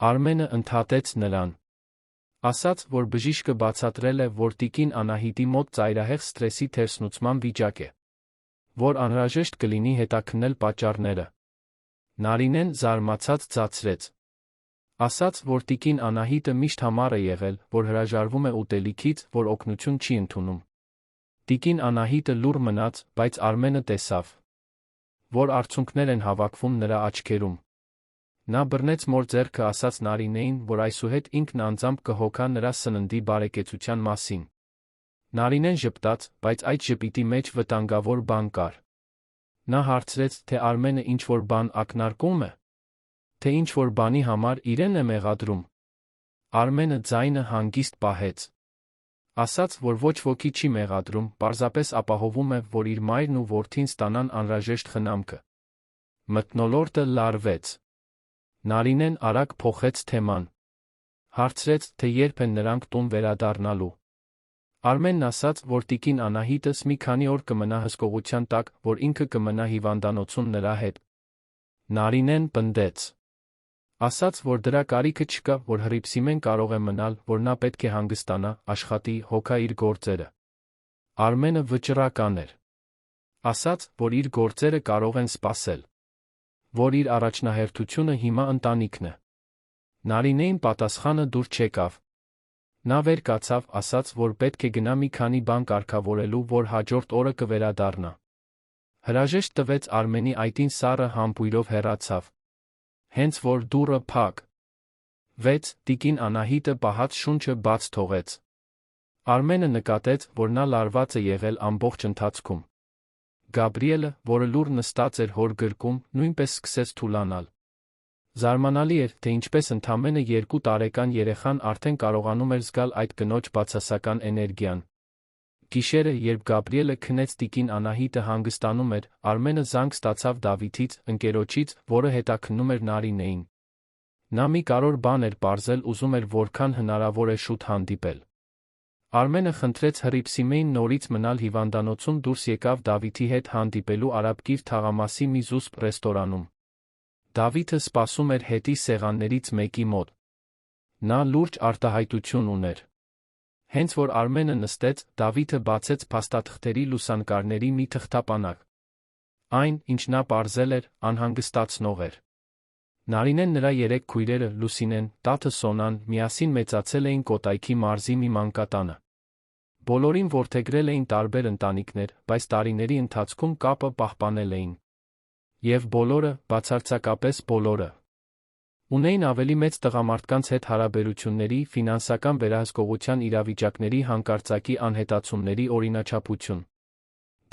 S1: Արմենը ընդհատեց նրան։ Ասաց, որ բժիշկը բացատրել է, որ տիկին Անահիտի մոտ ծայրահեղ սթրեսի թերսնուցման վիճակ է, որ անհրաժեշտ կլինի հետաքննել պատճառները։ Նարինեն զարմացած ցածրեց։ Ասաց, որ տիկին Անահիտը միշտ համառ է եղել, որ հրաժարվում է ուտելիքից, որ օգնություն չի ընդունում։ Տիկին Անահիտը լուռ մնաց, բայց Արմենը տեսավ, որ արցունքներ են հավաքվում նրա աչքերում։ Նա բռնեց մոր ձեռքը, ասաց Նարինեին, որ այսուհետ ինքն անձամբ կհոգա նրա սննդի բարեկեցության մասին։ Նարինեն ժպտաց, բայց այդ ժպիտի մեջ վտանգավոր բան կար։ Նա հարցրեց, թե Արմենը ինչ-որ բան ակնարկում է, թե ինչ-որ բանի համար իրեն է մեղադրում։ Արմենը ձայնը հանգիստ պահեց։ Ասաց, որ ոչ ոքի չի մեղադրում, պարզապես ապահովում է, որ իր մայրն ու որդին ստանան անհրաժեշտ խնամքը։ Մթնոլորտը լարվեց։ Նարինեն արագ փոխեց թեման։ Հարցրեց, թե երբ են նրանք տուն վերադառնալու։ Արմենն ասաց, որ տիկին Անահիտս մի քանի օր կմնա հսկողության տակ, որ ինքը կմնա հիվանդանոցում նրա հետ։ Նարինեն պնդեց։ Ասաց, որ դրա կարիքը չկա, որ Հռիփսիմեն կարող է մնալ, որ նա պետք է հանգստանա, աշխատի, հոգա իր գործերը։ Արմենը վճռական էր։ Ասաց, որ իր գործերը կարող են սպասել, որ իր առաջնահերթությունը հիմա ընտանիքն է։ Նարինեին պատասխանը դուր չեկավ։ Նա վեր կացավ, ասաց, որ պետք է գնա մի քանի բան կարգավորելու, որ հաջորդ օրը կվերադառնա։ Հրաժեշտ տվեց Արմենի այտին սառը համբույրով հեռացավ։ Հենց որ դուռը փակ 6. Տիկին Անահիտը պահած շունչը բաց թողեց։ Արմենը նկատեց, որ նա լարված է եղել ամբողջ ընթացքում։ Գաբրիելը, որը լուռ նստած էր հոր գրկում, նույնպես սկսեց թուլանալ։ Զարմանալի էր, թե ինչպես ընդամենը 2 տարեկան երեխան արդեն կարողանում էր զգալ այդ կնոջ բացասական էներգիան։ Գիշերը, երբ Գաբրիելը քնեց տիկին Անահիտը հանգստանում էր, Արմենը զանգ ստացավ Դավիթից, ընկերոջից, որը հետաքննում էր Նարինեին։ Նա մի կարևոր բան էր պարզել, ուզում էր որքան հնարավոր է շուտ հանդիպել։ Արմենը խնդրեց Հռիփսիմեին նորից մնալ հիվանդանոցում, դուրս եկավ Դավիթի հետ հանդիպելու Արաբկիր թաղամասի մի զուսպ ռեստորանում։ Դավիթը սպասում էր հետի սեղաններից մեկի մոտ։ Նա լուրջ արտահայտություն ուներ։ Հենց որ Արմենը նստեց, Դավիթը բացեց փաստաթղթերի լուսանկարների մի թղթապանակ։ Այն, ինչ նա պարզել էր, անհանգստացնող էր։ Նարինեն նրա 3 քույրերը՝ Լուսինեն, տաթը Սոնան, միասին մեծացել էին Կոտայքի մարզի մի մանկատանը։ Բոլորին որդեգրել էին տարբեր ընտանիքներ, բայց տարիների ընթացքում կապը պահպանել էին։ Եվ բոլորը, բացարձակապես բոլորը, Ունեին ավելի մեծ տղամարդկանց հետ հարաբերությունների, ֆինանսական վերահսկողության իրավիճակների հանկարծակի անհետացումների օրինաչափություն։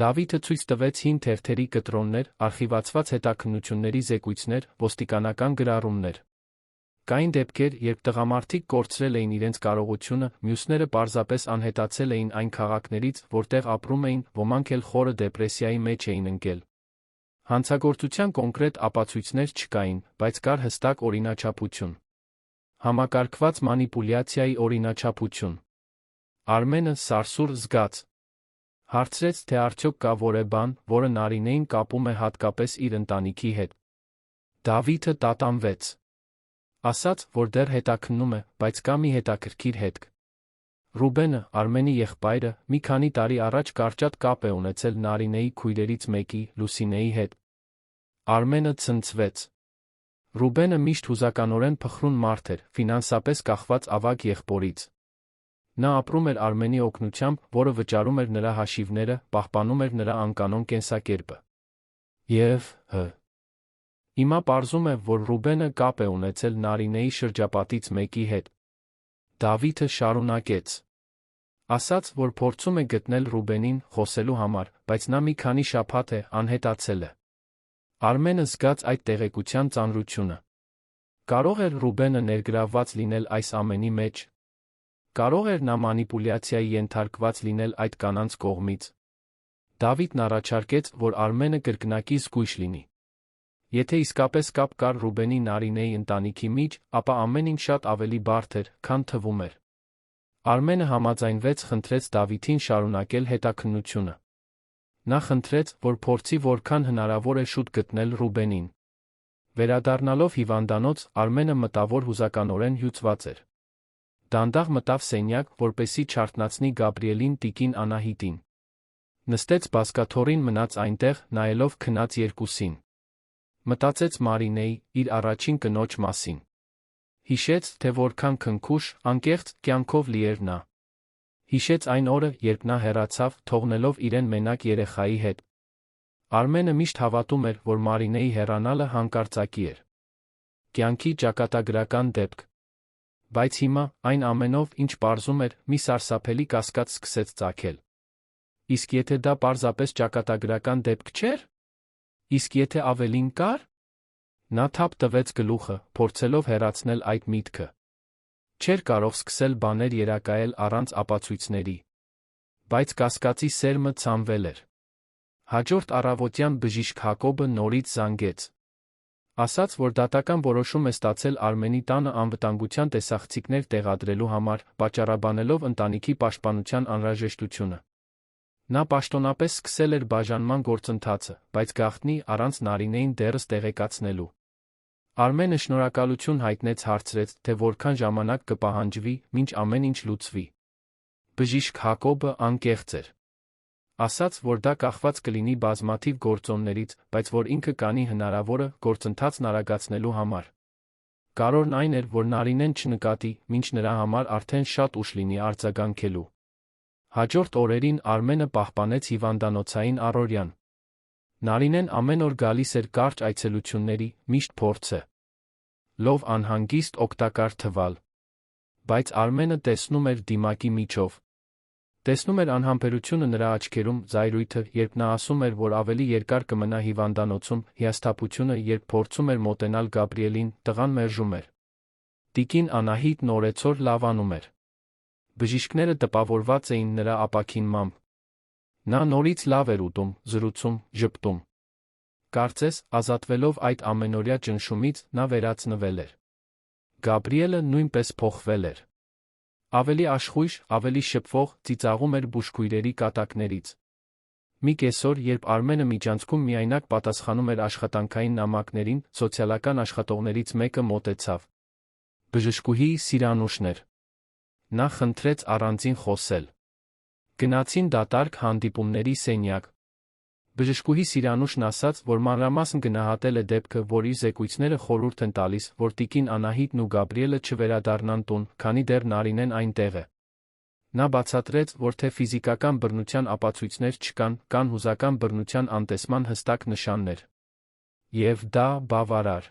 S1: Դավիթը ցույց տվեց հին թերթերի կտրոններ, արխիվացված հետաքննությունների զեկույցներ, ոստիկանական գրառումներ։ Կային դեպքեր, երբ տղամարդիկ կորցրել էին իրենց կարողությունը, մյուսները պարզապես անհետացել էին այն քաղաքներից, որտեղ ապրում էին, ոմանք էլ խորը դեպրեսիայի մեջ էին ընկել։ Հանցագործության կոնկրետ ապացույցներ չկային, բայց կար հստակ օրինաչափություն։ Համակարգված մանիպուլյացիայի օրինաչափություն։ Արմենը սարսուռ զգաց հարցրեց, թե արդյոք կա որևէ բան, որը Նարինեին կապում է հատկապես իր ընտանիքի հետ։ Դավիթը տատանվեց։ Ասաց, որ դեռ հետաքննում է, բայց կա մի հետաքրքիր հետք։ Ռուբենը, Արմենի եղբայրը, մի քանի տարի առաջ կարճատ կապ է ունեցել Նարինեի քույրերից մեկի, Լուսինեի հետ։ Արմենը ցնցվեց։ Ռուբենը միշտ հուզականորեն փխրուն մարդ էր, ֆինանսապես կախված ավագ եղբորից։ Նա ապրում էր Արմենի օգնությամբ, որը վճարում էր նրա հաշիվները, պահպանում էր նրա անկանոն կենսակերպը։ Եվ հիմա պարզում է, որ Ռուբենը կապ է ունեցել Նարինեի շրջապատից մեկի հետ։ Դավիթը շարունակեց. ասաց, որ փորձում է գտնել Ռուբենին, խոսելու համար, բայց նա մի քանի շաբաթ է անհետացել է։ Արմենը զգաց այդ տեղեկության ծանրությունը։ Կարող էր Ռուբենը ներգրավված լինել այս ամենի մեջ։ Կարող էր նա մանիպուլյացիայի ենթարկված լինել այդ կանանց կողմից։ Դավիթն առաջարկեց, որ Արմենը կրկնակի զգույշ լինի։ Եթե իսկապես կապ կար Ռուբենի Նարինեի ընտանիքի մեջ, ապա ամեն ինչ շատ ավելի բարդ էր, քան թվում էր։ Արմենը համաձայնվեց, խնդրեց Դավիթին շարունակել հետաքննությունը։ Նա խնդրեց, որ փորձի որքան հնարավոր է շուտ գտնել Ռուբենին։ Վերադառնալով հիվանդանոց, Արմենը մտավոր հուզականորեն հյուծված էր։ Դանդաղ մտավ սենյակ, որպեսզի չարթնացնի Գաբրիելին տիկին Անահիտին։ Նստեց բազկաթոռին, մնաց այնտեղ, նայելով քնած երկուսին։ Մտածեց Մարինեի, իր առաջին կնոջ մասին։ Հիշեց, թե որքան քնքուշ, անկեղծ կյանքով լի էր նա։ Հիշեց այն օրը, երբ նա հեռացավ, թողնելով իրեն մենակ երեխայի հետ։ Արմենը միշտ հավատում էր, որ Մարինեի հեռանալը հանկարծակի էր։ Կյանքի ճակատագրական դեպք։ Բայց հիմա, այն ամենով, ինչ պարզում էր, մի սարսափելի կասկած սկսեց ծագել։ Իսկ եթե դա պարզապես ճակատագրական դեպք չէր։ Իսկ եթե ավելին կար։ Նա թափ տվեց գլուխը, փորձելով հեռացնել այդ միտքը։ Չէր կարող սկսել բաներ երակայել առանց ապացույցների։ Բայց կասկածի սերմը ցանվել էր։ Հաջորդ առավոտյան բժիշկ Հակոբը նորից զանգեց։ Ասաց, որ դատական որոշում է ստացել Արմենի տանը անվտանգության տեսախցիկներ տեղադրելու համար, պատճառաբանելով ընտանիքի պաշտպանության անհրաժեշտությունը։ Նա պաշտոնապես սկսել էր բաժանման գործընթացը, բայց գաղտնի առանց Նարինեին դեռս տեղեկացնելու։ Արմենը շնորհակալություն հայտնեց, հարցրեց, թե որքան ժամանակ կպահանջվի, մինչ ամեն ինչ լուծվի։ Բժիշկ Հակոբը անկեղծ էր։ Ասաց, որ դա կախված կլինի բազմաթիվ գործոններից, բայց որ ինքը կանի հնարավորը գործընթացն արագացնելու համար։ Կարևորն այն էր, որ Նարինեն չնկատի, մինչ նրա համար արդեն շատ ուշ լինի արձագանքելու։ Հաջորդ օրերին Արմենը պահպանեց հիվանդանոցային առօրյան։ Նարինեն ամեն օր գալիս էր կարճ այցելությունների, միշտ փորձը լով անհանգիստ օգտակար թվալ։ Բայց Արմենը տեսնում էր դիմակի միջով։ Տեսնում էր անհամբերությունը նրա աչքերում, զայրույթը, երբ նա ասում էր, որ ավելի երկար կմնա հիվանդանոցում, հիասթափությունը, երբ փորձում էր մոտենալ Գաբրիելին, տղան մերժում էր։ Տիկին Անահիտն օրեցօր լավանում էր։ Բժիշկները տպավորված էին նրա ապաքինմամբ։ Նա նորից լավ էր ուտում, զրուցում, ժպտում։ Կարծես, ազատվելով այդ ամենօրյա ճնշումից, նա վերածնվել էր։ Գաբրիելը նույնպես փոխվել էր։ Ավելի աշխույժ, ավելի շփվող, ծիծաղում էր բուժքույրերի կատակներից։ Մի կեսօր, երբ Արմենը միջանցքում միայնակ պատասխանում էր աշխատանքային նամակներին, սոցիալական աշխատողներից մեկը մոտեցավ։ Բժշկուհի Սիրանուշն էր։ Նա խնդրեց առանձին խոսել։ Գնացին դատարկ հանդիպումների սենյակ։ Բժշկուհի Սիրանուշն ասաց, որ մանրամասն գնահատել է դեպքը, որ իր զեկույցները խորհուրդ են տալիս, որ տիկին Անահիտն ու Գաբրիելը չվերադառնան տուն, քանի դեռ Նարինեն այնտեղ է։ Նա բացատրեց, որ թե ֆիզիկական բռնության ապացույցներ չկան, կան հուզական բռնության անտեսման հստակ նշաններ։ Եվ դա բավարար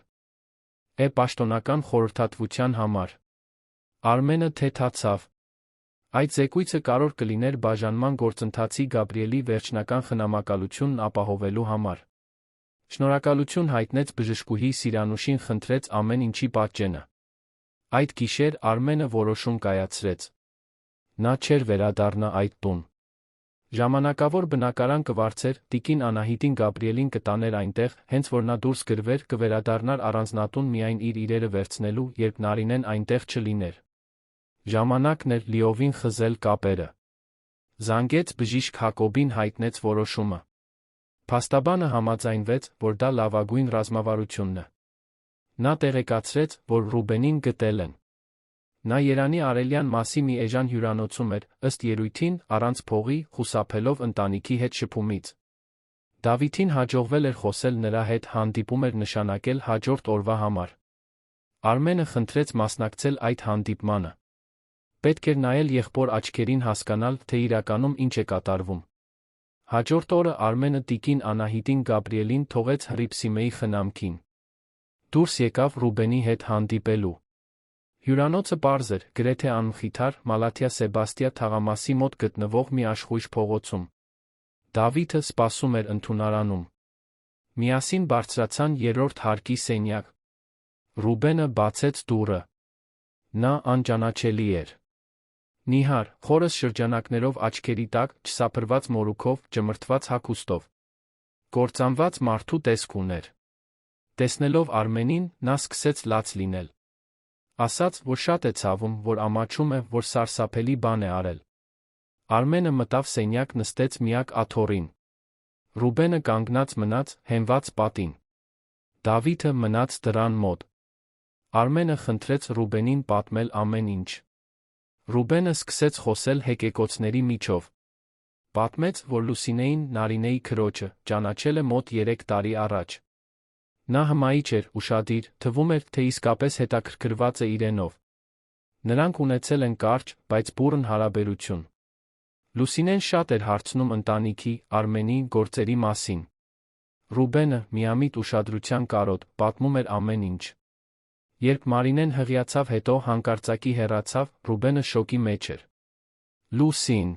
S1: պաշտոնական խորհրդատվության համար։ Արմենը թեթացավ։ Այդ զեկույցը կարող կլիներ բաժանման գործընթացի Գաբրիելի վերջնական խնամակալությունն ապահովելու համար։ Շնորհակալություն հայտնեց բժշկուհի Սիրանուշին, խնդրեց ամեն ինչի պատճենը։ Այդ գիշեր Արմենը որոշում կայացրեց։ Նա չէր վերադառնա այդ տուն։ Ժամանակավոր բնակարան կվարձեր, տիկին Անահիտին Գաբրիելին կտաներ այնտեղ, հենց որ նա դուրս գրվեր, կվերադառնար առանձնատուն միայն իր իրերը վերցնելու, երբ Նարինեն այնտեղ չլիներ։ Ժամանակն էր լիովին խզել կապերը։ Զանգեց բժիշկ Հակոբին, հայտնեց որոշումը։ Փաստաբանը համաձայնվեց, որ դա լավագույն ռազմավարությունն է։ Նա տեղեկացրեց, որ Ռուբենին գտել են։ Նա Երանի Արելյան մասի մի էժան հյուրանոցում էր, ըստ երույթին, առանց փողի, խուսափելով ընտանիքի հետ շփումից։ Դավիթին հաջողվել էր խոսել նրա հետ, հանդիպում էր նշանակել հաջորդ օրվա համար։ Արմենը խնդրեց մասնակցել այդ հանդիպմանը։ Պետք էր նայել եղբոր աչքերին, հասկանալ, թե իրականում ինչ է կատարվում։ Հաջորդ օրը Արմենը տիկին Անահիտին Գաբրիելին թողեց Հռիփսիմեի խնամքին։ Դուրս եկավ Ռուբենի հետ հանդիպելու։ Հյուրանոցը պարզ էր, գրեթե անմխիթար, Մալաթիա Սեբաստիա թաղամասի մոտ գտնվող մի աշխույժ փողոցում։ Դավիթը սպասում էր ընդունարանում։ Միասին բարձրացան երրորդ հարկի սենյակ։ Ռուբենը բացեց դուռը։ Նա անճանաչելի էր։ Նիհար, խորս շրջանակներով աչքերի տակ, չսափրված մորուքով, ճմրթված հագուստով։ Կործանված մարդու տեսք ուներ։ Տեսնելով Արմենին, նա սկսեց լաց լինել։ Ասաց, որ շատ է ցավում, որ ամաչում է, որ սարսափելի բան է արել։ Արմենը մտավ սենյակ, նստեց միակ աթոռին։ Ռուբենը կանգնած մնաց, հենված պատին։ Դավիթը մնաց դռան մոտ։ Արմենը խնդրեց Ռուբենին պատմել ամեն ինչ։ Ռուբենը սկսեց խոսել հեկեկոցների միջով։ Պատմեց, որ Լուսինեին, Նարինեի քրոջը, ճանաչել է մոտ 3 տարի առաջ։ Նա հմայիչ էր, ուշադիր, թվում էր, թե իսկապես հետաքրքրված է իրենով։ Նրանք ունեցել են կարճ, բայց բուռն հարաբերություն։ Լուսինեն շատ էր հարցնում ընտանիքի, Արմենի գործերի մասին։ Ռուբենը, միամիտ ուշադրության կարոտ, պատմում էր ամեն ինչ։ Երբ Մարինեն հղիացավ, հետո հանկարծակի հեռացավ, Ռուբենը շոկի մեջ էր։ Լուսին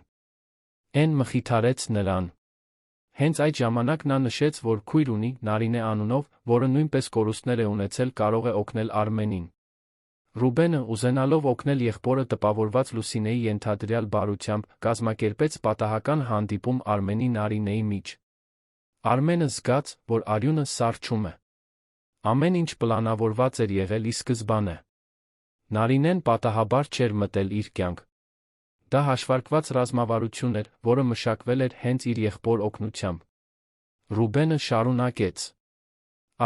S1: Էն մխիթարեց նրան։ Հենց այդ ժամանակ նա նշեց, որ քույր ունի, Նարինե անունով, որը նույնպես կորուստներ է ունեցել, կարող է օգնել Արմենին։ Ռուբենը, ուզենալով օգնել եղբորը տպավորված Լուսինեի ենթադրյալ բարությամբ, կազմակերպեց պատահական հանդիպում Արմենի Նարինեի միջ։ Արմենը զգաց, որ արյունը սառչում է։ Ամեն ինչ պլանավորված էր եղել ի սկզբանե։ Նարինեն պատահաբար չէր մտել իր կյանք։ Դա հաշվարկված ռազմավարություն էր, որը մշակվել էր հենց իր եղբոր օգնությամբ։ Ռուբենը շարունակեց։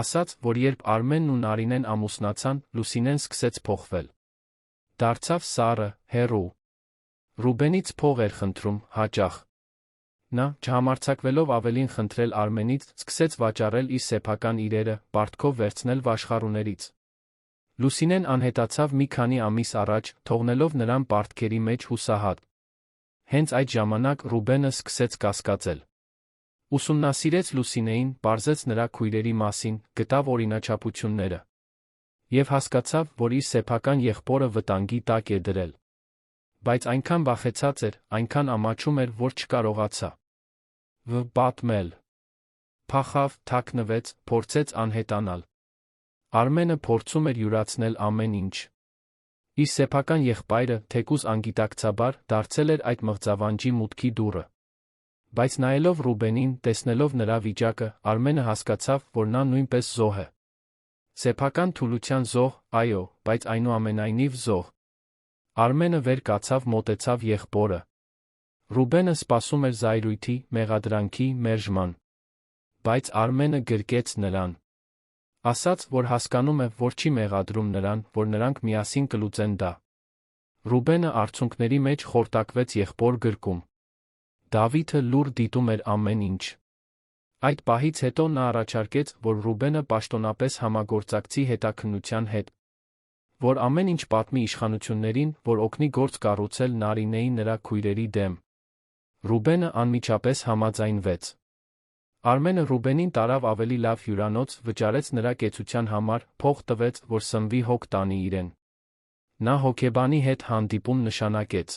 S1: Ասաց, որ երբ Արմենն ու Նարինեն ամուսնացան, Լուսինեն սկսեց փոխվել։ Դարձավ սառը, հեռու։ Ռուբենից փող էր խնդրում, հաճախ։ Նա, չհամարձակվելով ավելին խնդրել Արմենից, սկսեց վաճառել իր սեփական իրերը, պարտքով վերցնել վաշխառուներից։ Լուսինեն անհետացավ մի քանի ամիս առաջ, թողնելով նրան պարտքերի մեջ հուսահատ։ Հենց այդ ժամանակ Ռուբենը սկսեց կասկածել։ Ուսումնասիրեց Լուսինեին, պարզեց նրա քույրերի մասին, գտավ օրինաչափությունները։ Եվ հասկացավ, որ իր սեփական եղբորը վտանգի տակ է դրել։ Բայց այնքան վախեցած էր, այնքան ամաչում էր, որ չկարողացա պատմել։ Փախավ, թաքնվեց, փորձեց անհետանալ։ Արմենը փորձում էր յուրացնել ամեն ինչ։ Իր սեփական եղբայրը, թեկուզ անգիտակցաբար, դարձել էր այդ մղձավանջի մուտքի դուռը։ Բայց նայելով Ռուբենին, տեսնելով նրա վիճակը, Արմենը հասկացավ, որ նա նույնպես զոհ է։ Սեփական թուլության զոհ, այո, բայց այնուամենայնիվ զոհ։ Արմենը վեր կացավ, մոտեցավ եղբորը։ Ռուբենը սպասում էր զայրույթի, մեղադրանքի, մերժման։ Բայց Արմենը գրկեց նրան։ Ասաց, որ հասկանում է, որ չի մեղադրում նրան, որ նրանք միասին կլուծեն դա։ Ռուբենը արցունքների մեջ խորտակվեց եղբոր գրկում։ Դավիթը լուր դիտում էր ամեն ինչ։ Այդ պահից հետո նա առաջարկեց, որ Ռուբենը պաշտոնապես համագործակցի հետաքննության հետ, որ ամեն ինչ պատմի իշխանություններին, որ օգնի գործ կառուցել Նարինեի նրա քույրերի դեմ։ Ռուբենը անմիջապես համաձայնվեց։ Արմենը Ռուբենին տարավ ավելի լավ հյուրանոց, վճարեց նրա կեցության համար, փող տվեց, որ սնվի հոգ տանի իրեն։ Նա հոգեբանի հետ հանդիպում նշանակեց։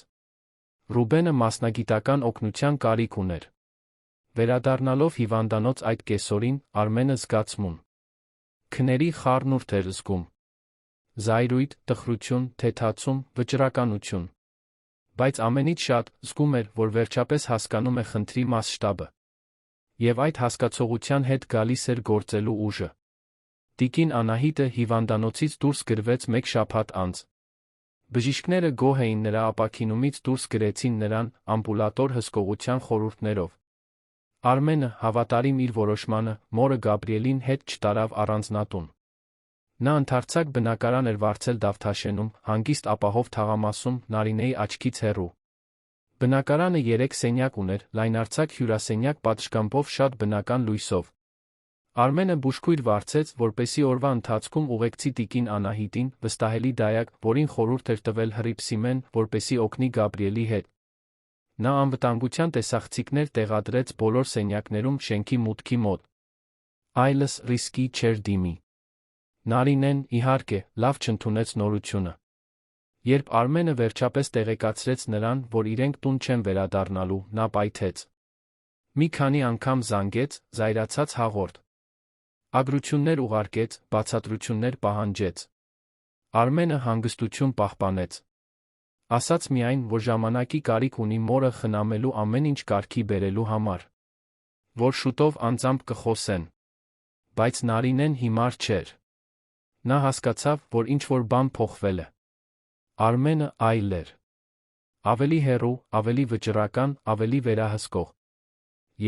S1: Ռուբենը մասնագիտական օգնության կարիք ուներ։ Վերադառնալով հիվանդանոց այդ կեսօրին, Արմենը զգացմուն քների խառնուրդ էր զգում։ Զայրույթ, տխրություն, թեթացում, վճռականություն։ Բայց ամենից շատ զգում էր, որ վերջապես հասկանում է խնդրի մասշտաբը։ Եվ այդ հասկացողության հետ գալիս էր գործելու ուժը։ Տիկին Անահիտը հիվանդանոցից դուրս գրվեց մեկ շաբաթ անց։ Բժիշկները գոհ էին նրա ապաքինումից դուրս գրեցին նրան ամբուլատոր հսկողության խորհուրդներով։ Արմենը, հավատարիմ իր որոշմանը, մորը Գաբրիելին հետ չտարավ առանձնատուն։ Նա ընդարձակ բնակարան էր վարձել Դավթաշենում, հանգիստ ապահով թաղամասում, Նարինեի աչքից հեռու։ Բնակարանը 3 սենյակ ուներ, լայնարձակ հյուրասենյակ պատշգամբով շատ բնական լույսով։ Արմենը բուժքույր վարձեց, որպեսզի օրվա ընթացքում ուղեկցի տիկին Անահիտին, վստահելի դայակ, որին խորհուրդ էր տվել Հռիփսիմեն, որպեսզի օգնի Գաբրիելի հետ։ Նա անվտանգության տեսախցիկներ տեղադրեց բոլոր սենյակներում շենքի մուտքի մոտ։ Այլս ռիսկի չէր դիմի։ Նարինեն, իհարկե, լավ չընդունեց նորությունը։ Երբ Արմենը վերջապես տեղեկացրեց նրան, որ իրենք տուն չեն վերադառնալու, նա պայթեց։ Մի քանի անգամ զանգեց, զայրացած հաղորդ։ Ագրություններ ուղարկեց, բացատրություններ պահանջեց։ Արմենը հանգստություն պահպանեց։ Ասաց միայն, որ ժամանակի կարիք ունի մորը խնամելու ամեն ինչ կարգի բերելու համար։ Որ շուտով անձամբ կխոսեն։ Բայց Նարինեն հիմար չէր։ Նա հասկացավ, որ ինչ-որ բան փոխվել է։ Արմենը այլ էր։ Ավելի հեռու, ավելի վճռական, ավելի վերահսկող։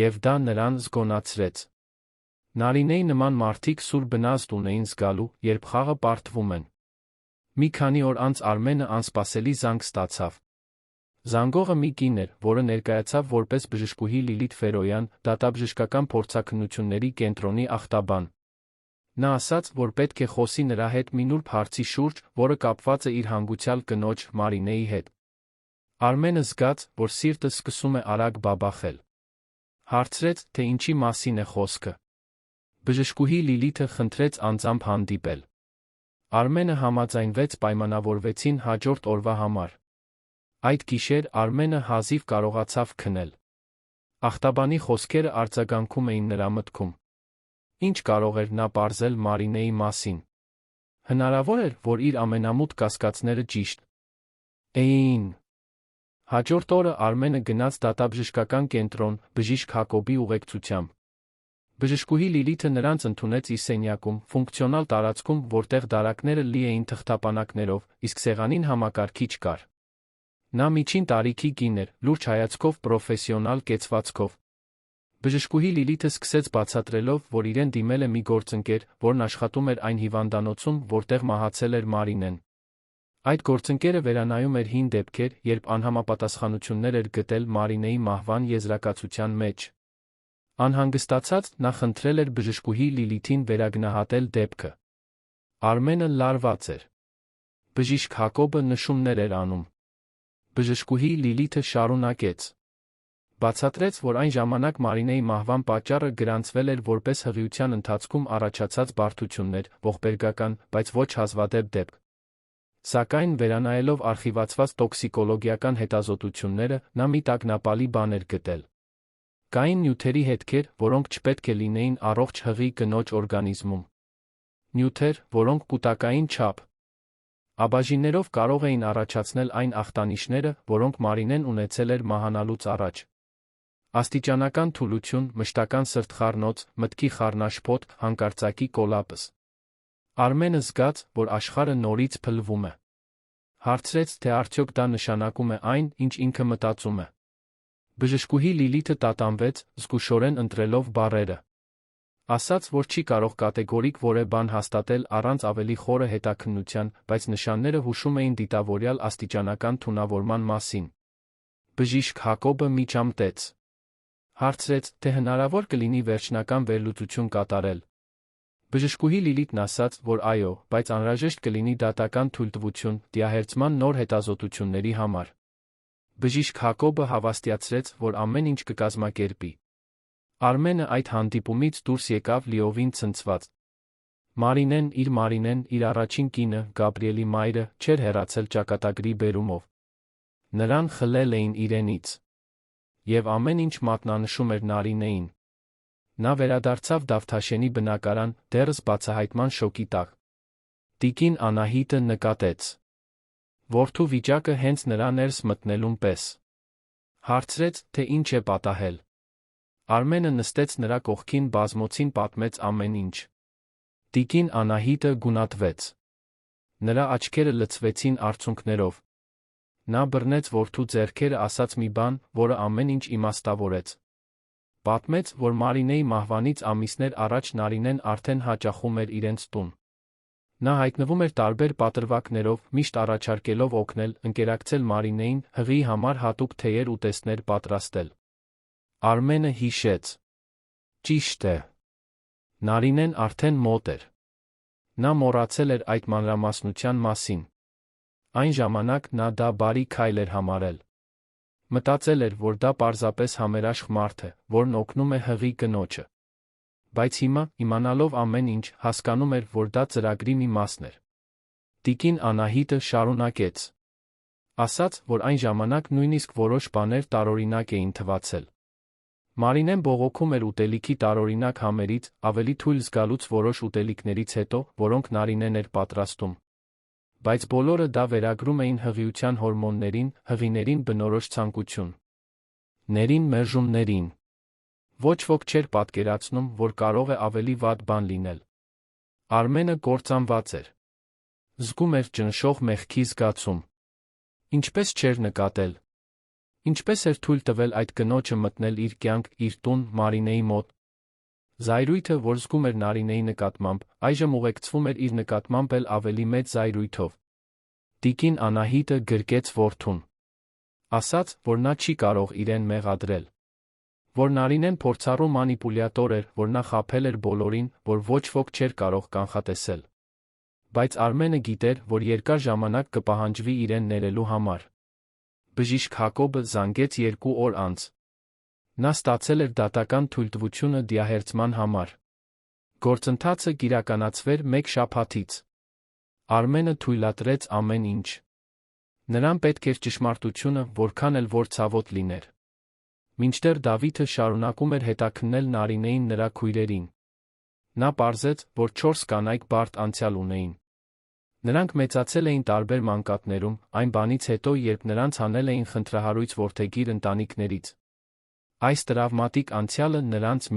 S1: Եվ դա նրան զգոնացրեց։ Նարինեի նման մարդիկ սուր բնազդ ունեին զգալու, երբ խաղը պարտվում են։ Մի քանի օր անց Արմենը անսպասելի զանգ ստացավ։ Զանգողը մի կին էր, որը ներկայացավ որպես բժշկուհի Լիլիթ Ֆերոյան, դատաբժշկական փորձաքննությունների կենտրոնի ախտաբան։ Նա ասաց, որ պետք է խոսի նրա հետ մի նուրբ հարցի շուրջ, որը կապված է իր հանգուցյալ կնոջ Մարինեի հետ։ Արմենը զգաց, որ սիրտը սկսում է արագ բաբախել։ Հարցրեց, թե ինչի մասին է խոսքը։ Բժշկուհի Լիլիթը խնդրեց անձամբ հանդիպել։ Արմենը համաձայնվեց, պայմանավորվեցին հաջորդ օրվա համար։ Այդ գիշեր Արմենը հազիվ կարողացավ քնել։ Ախտաբանի խոսքերը արձագանքում էին նրա մտքում։ Ինչ կարող էր նա պարզել Մարինեի մասին։ Հնարավոր էր, որ իր ամենամութ կասկածները ճիշտ էին։ Հաջորդ օրը Արմենը գնաց դատաբժշկական կենտրոն, բժիշկ Հակոբի ուղեկցությամբ։ Բժշկուհի Լիլիթը նրանց ընդունեց իր սենյակում, ֆունկցիոնալ տարածքում, որտեղ դարակները լի էին թղթապանակներով, իսկ սեղանին համակարգիչ կար։ Նա միջին տարիքի կին էր, լուրջ հայացքով, պրոֆեսիոնալ կեցվածքով։ Բժշկուհի Լիլիթը սկսեց բացատրելով, որ իրեն դիմել է մի գործընկեր, որն աշխատում էր այն հիվանդանոցում, որտեղ մահացել էր Մարինեն։ Այդ գործընկերը վերանայում էր հին դեպքեր, երբ անհամապատասխանություններ էր գտել Մարինեի մահվան եզրակացության մեջ։ Անհանգստացած, նա խնդրել էր բժշկուհի Լիլիթին վերագնահատել դեպքը։ Արմենը լարված էր։ Բժիշկ Հակոբը նշումներ էր անում։ Բժշկուհի Լիլիթը շարունակեց։ Բացատրեց, որ այն ժամանակ Մարինեի մահվան պատճառը գրանցվել էր որպես հղիության ընթացքում առաջացած բարդություններ, ողբերգական, բայց ոչ հազվադեպ դեպք։ Սակայն վերանայելով արխիվացված տոքսիկոլոգիական հետազոտությունները, նա մի տագնապալի բան էր գտել։ Կային նյութերի հետքեր, որոնք չպետք է լինեին առողջ հղի կնոջ օրգանիզմում։ Նյութեր, որոնք կուտակային չափ աբաժիններով կարող էին առաջացնել այն ախտանիշները, որոնք Մարինեն ունեցել էր մահանալուց առաջ։ Աստիճանական թուլություն, մշտական սրտխառնոց, մտքի խառնաշփոթ, հանկարծակի կոլապս։ Արմենը զգաց, որ աշխարհը նորից փլվում է։ Հարցրեց, թե արդյոք դա նշանակում է այն, ինչ ինքը մտածում է։ Բժշկուհի Լիլիթը տատանվեց, զգուշորեն ընտրելով բառերը։ Ասաց, որ չի կարող կատեգորիկ որևէ բան հաստատել առանց ավելի խորը հետաքննության, բայց նշանները հուշում էին դիտավորյալ աստիճանական թունավորման մասին։ Բժիշկ Հակոբը միջամտեց։ Հարցրեց, թե հնարավոր կլինի վերջնական վերլուծություն կատարել։ Բժշկուհի Լիլիթն ասաց, որ այո, բայց անհրաժեշտ կլինի դատական թույլտվություն դիահերձման նոր հետազոտությունների համար։ Բժիշկ Հակոբը հավաստիացրեց, որ ամեն ինչ կկազմակերպի։ Արմենը այդ հանդիպումից դուրս եկավ լիովին ցնցված։ Մարինեն իր առաջին կինը, Գաբրիելի մայրը, չէր հեռացել ճակատագրի բերումով։ Նրան խլել էին իրենից։ Եվ ամեն ինչ մատնանշում էր Նարինեին։ Նա վերադարձավ Դավթաշենի բնակարան, դեռս բացահայտման շոկի տակ։ Տիկին Անահիտը նկատեց որդու վիճակը հենց նրա ներս մտնելուն պես։ Հարցրեց, թե ինչ է պատահել։ Արմենը նստեց նրա կողքին, բազմոցին պատմեց ամեն ինչ։ Տիկին Անահիտը գունատվեց։ Նրա աչքերը լցվեցին արցունքներով։ Նա բռնեց որդու ձեռքերը, ասաց մի բան, որը ամեն ինչ իմաստավորեց։ Պատմեց, որ Մարինեի մահվանից ամիսներ առաջ Նարինեն արդեն հաճախում էր իրենց տուն։ Նա հայտնվում էր տարբեր պատրվակներով, միշտ առաջարկելով օգնել, ընկերակցել Մարինեին, հղի համար հատուկ թեյեր ու տեսներ պատրաստել։ Արմենը հիշեց. Ճիշտ է։ Նարինեն արդեն մոտ էր։ Նա մոռացել էր այդ մանրամասնության մասին։ Այն ժամանակ նա դա բարի քայլ էր համարել։ Մտածել էր, որ դա պարզապես համերաշխ մարդ է, որն օգնում է հղի կնոջը։ Բայց հիմա, իմանալով ամեն ինչ, հասկանում էր, որ դա ծրագրի մի մասն էր։ Տիկին Անահիտը շարունակեց. Ասաց, որ այն ժամանակ նույնիսկ որոշ բաներ տարօրինակ էին թվացել։ Մարինեն բողոքում էր ուտելիքի տարօրինակ համերից, ավելի թույլ զգալուց որոշ ուտելիքներից հետո, որոնք Նարինեն էր պատրաստում։ Բայց բոլորը դա վերագրում էին հղիության հորմոններին, հղիներին բնորոշ ցանկություն։ Ներին մերժումներին։ Ոչ ոք չէր պատկերացնում, որ կարող է ավելի վատ բան լինել։ Արմենը կործանված էր։ Զգում էր ճնշող մեղքի զգացում։ Ինչպես չէր նկատել։ Ինչպես էր թույլ տվել այդ կնոջը մտնել իր կյանք, իր տուն, Մարինեի մոտ։ Զայրույթը, որ զգում էր Նարինեի նկատմամբ, այժմ ուղեկցվում էր իր նկատմամբ էլ ավելի մեծ զայրույթով։ Տիկին Անահիտը գրկեց որդուն։ Ասաց, որ նա չի կարող իրեն մեղադրել։ Որ Նարինեն փորձառու մանիպուլյատոր էր, որ նա խաբել էր բոլորին, որ ոչ ոք չէր կարող կանխատեսել։ Բայց Արմենը գիտեր, որ երկար ժամանակ կպահանջվի իրեն ներելու համար։ Բժիշկ Հակոբը զանգեց 2 օր անց։ Նա ստացել էր դատական թույլտվությունը դիահերձման համար։ Գործընթացը կիրականացվեր 1 շաբաթից։ Արմենը թույլատրեց ամեն ինչ։ Նրան պետք էր ճշմարտությունը, որքան էլ որ ցավոտ լիներ։ Մինչդեռ Դավիթը շարունակում էր հետաքննել Նարինեին նրա քույրերին։ Նա պարզեց, որ 4 կանայք բարդ անցյալ ունեին։ Նրանք մեծացել էին տարբեր մանկատներում, այն բանից հետո, երբ նրանց հանել էին խնդրահարույց որդեգիր ընտանիքներից։ Այս տրավմատիկ անցյալը նրանց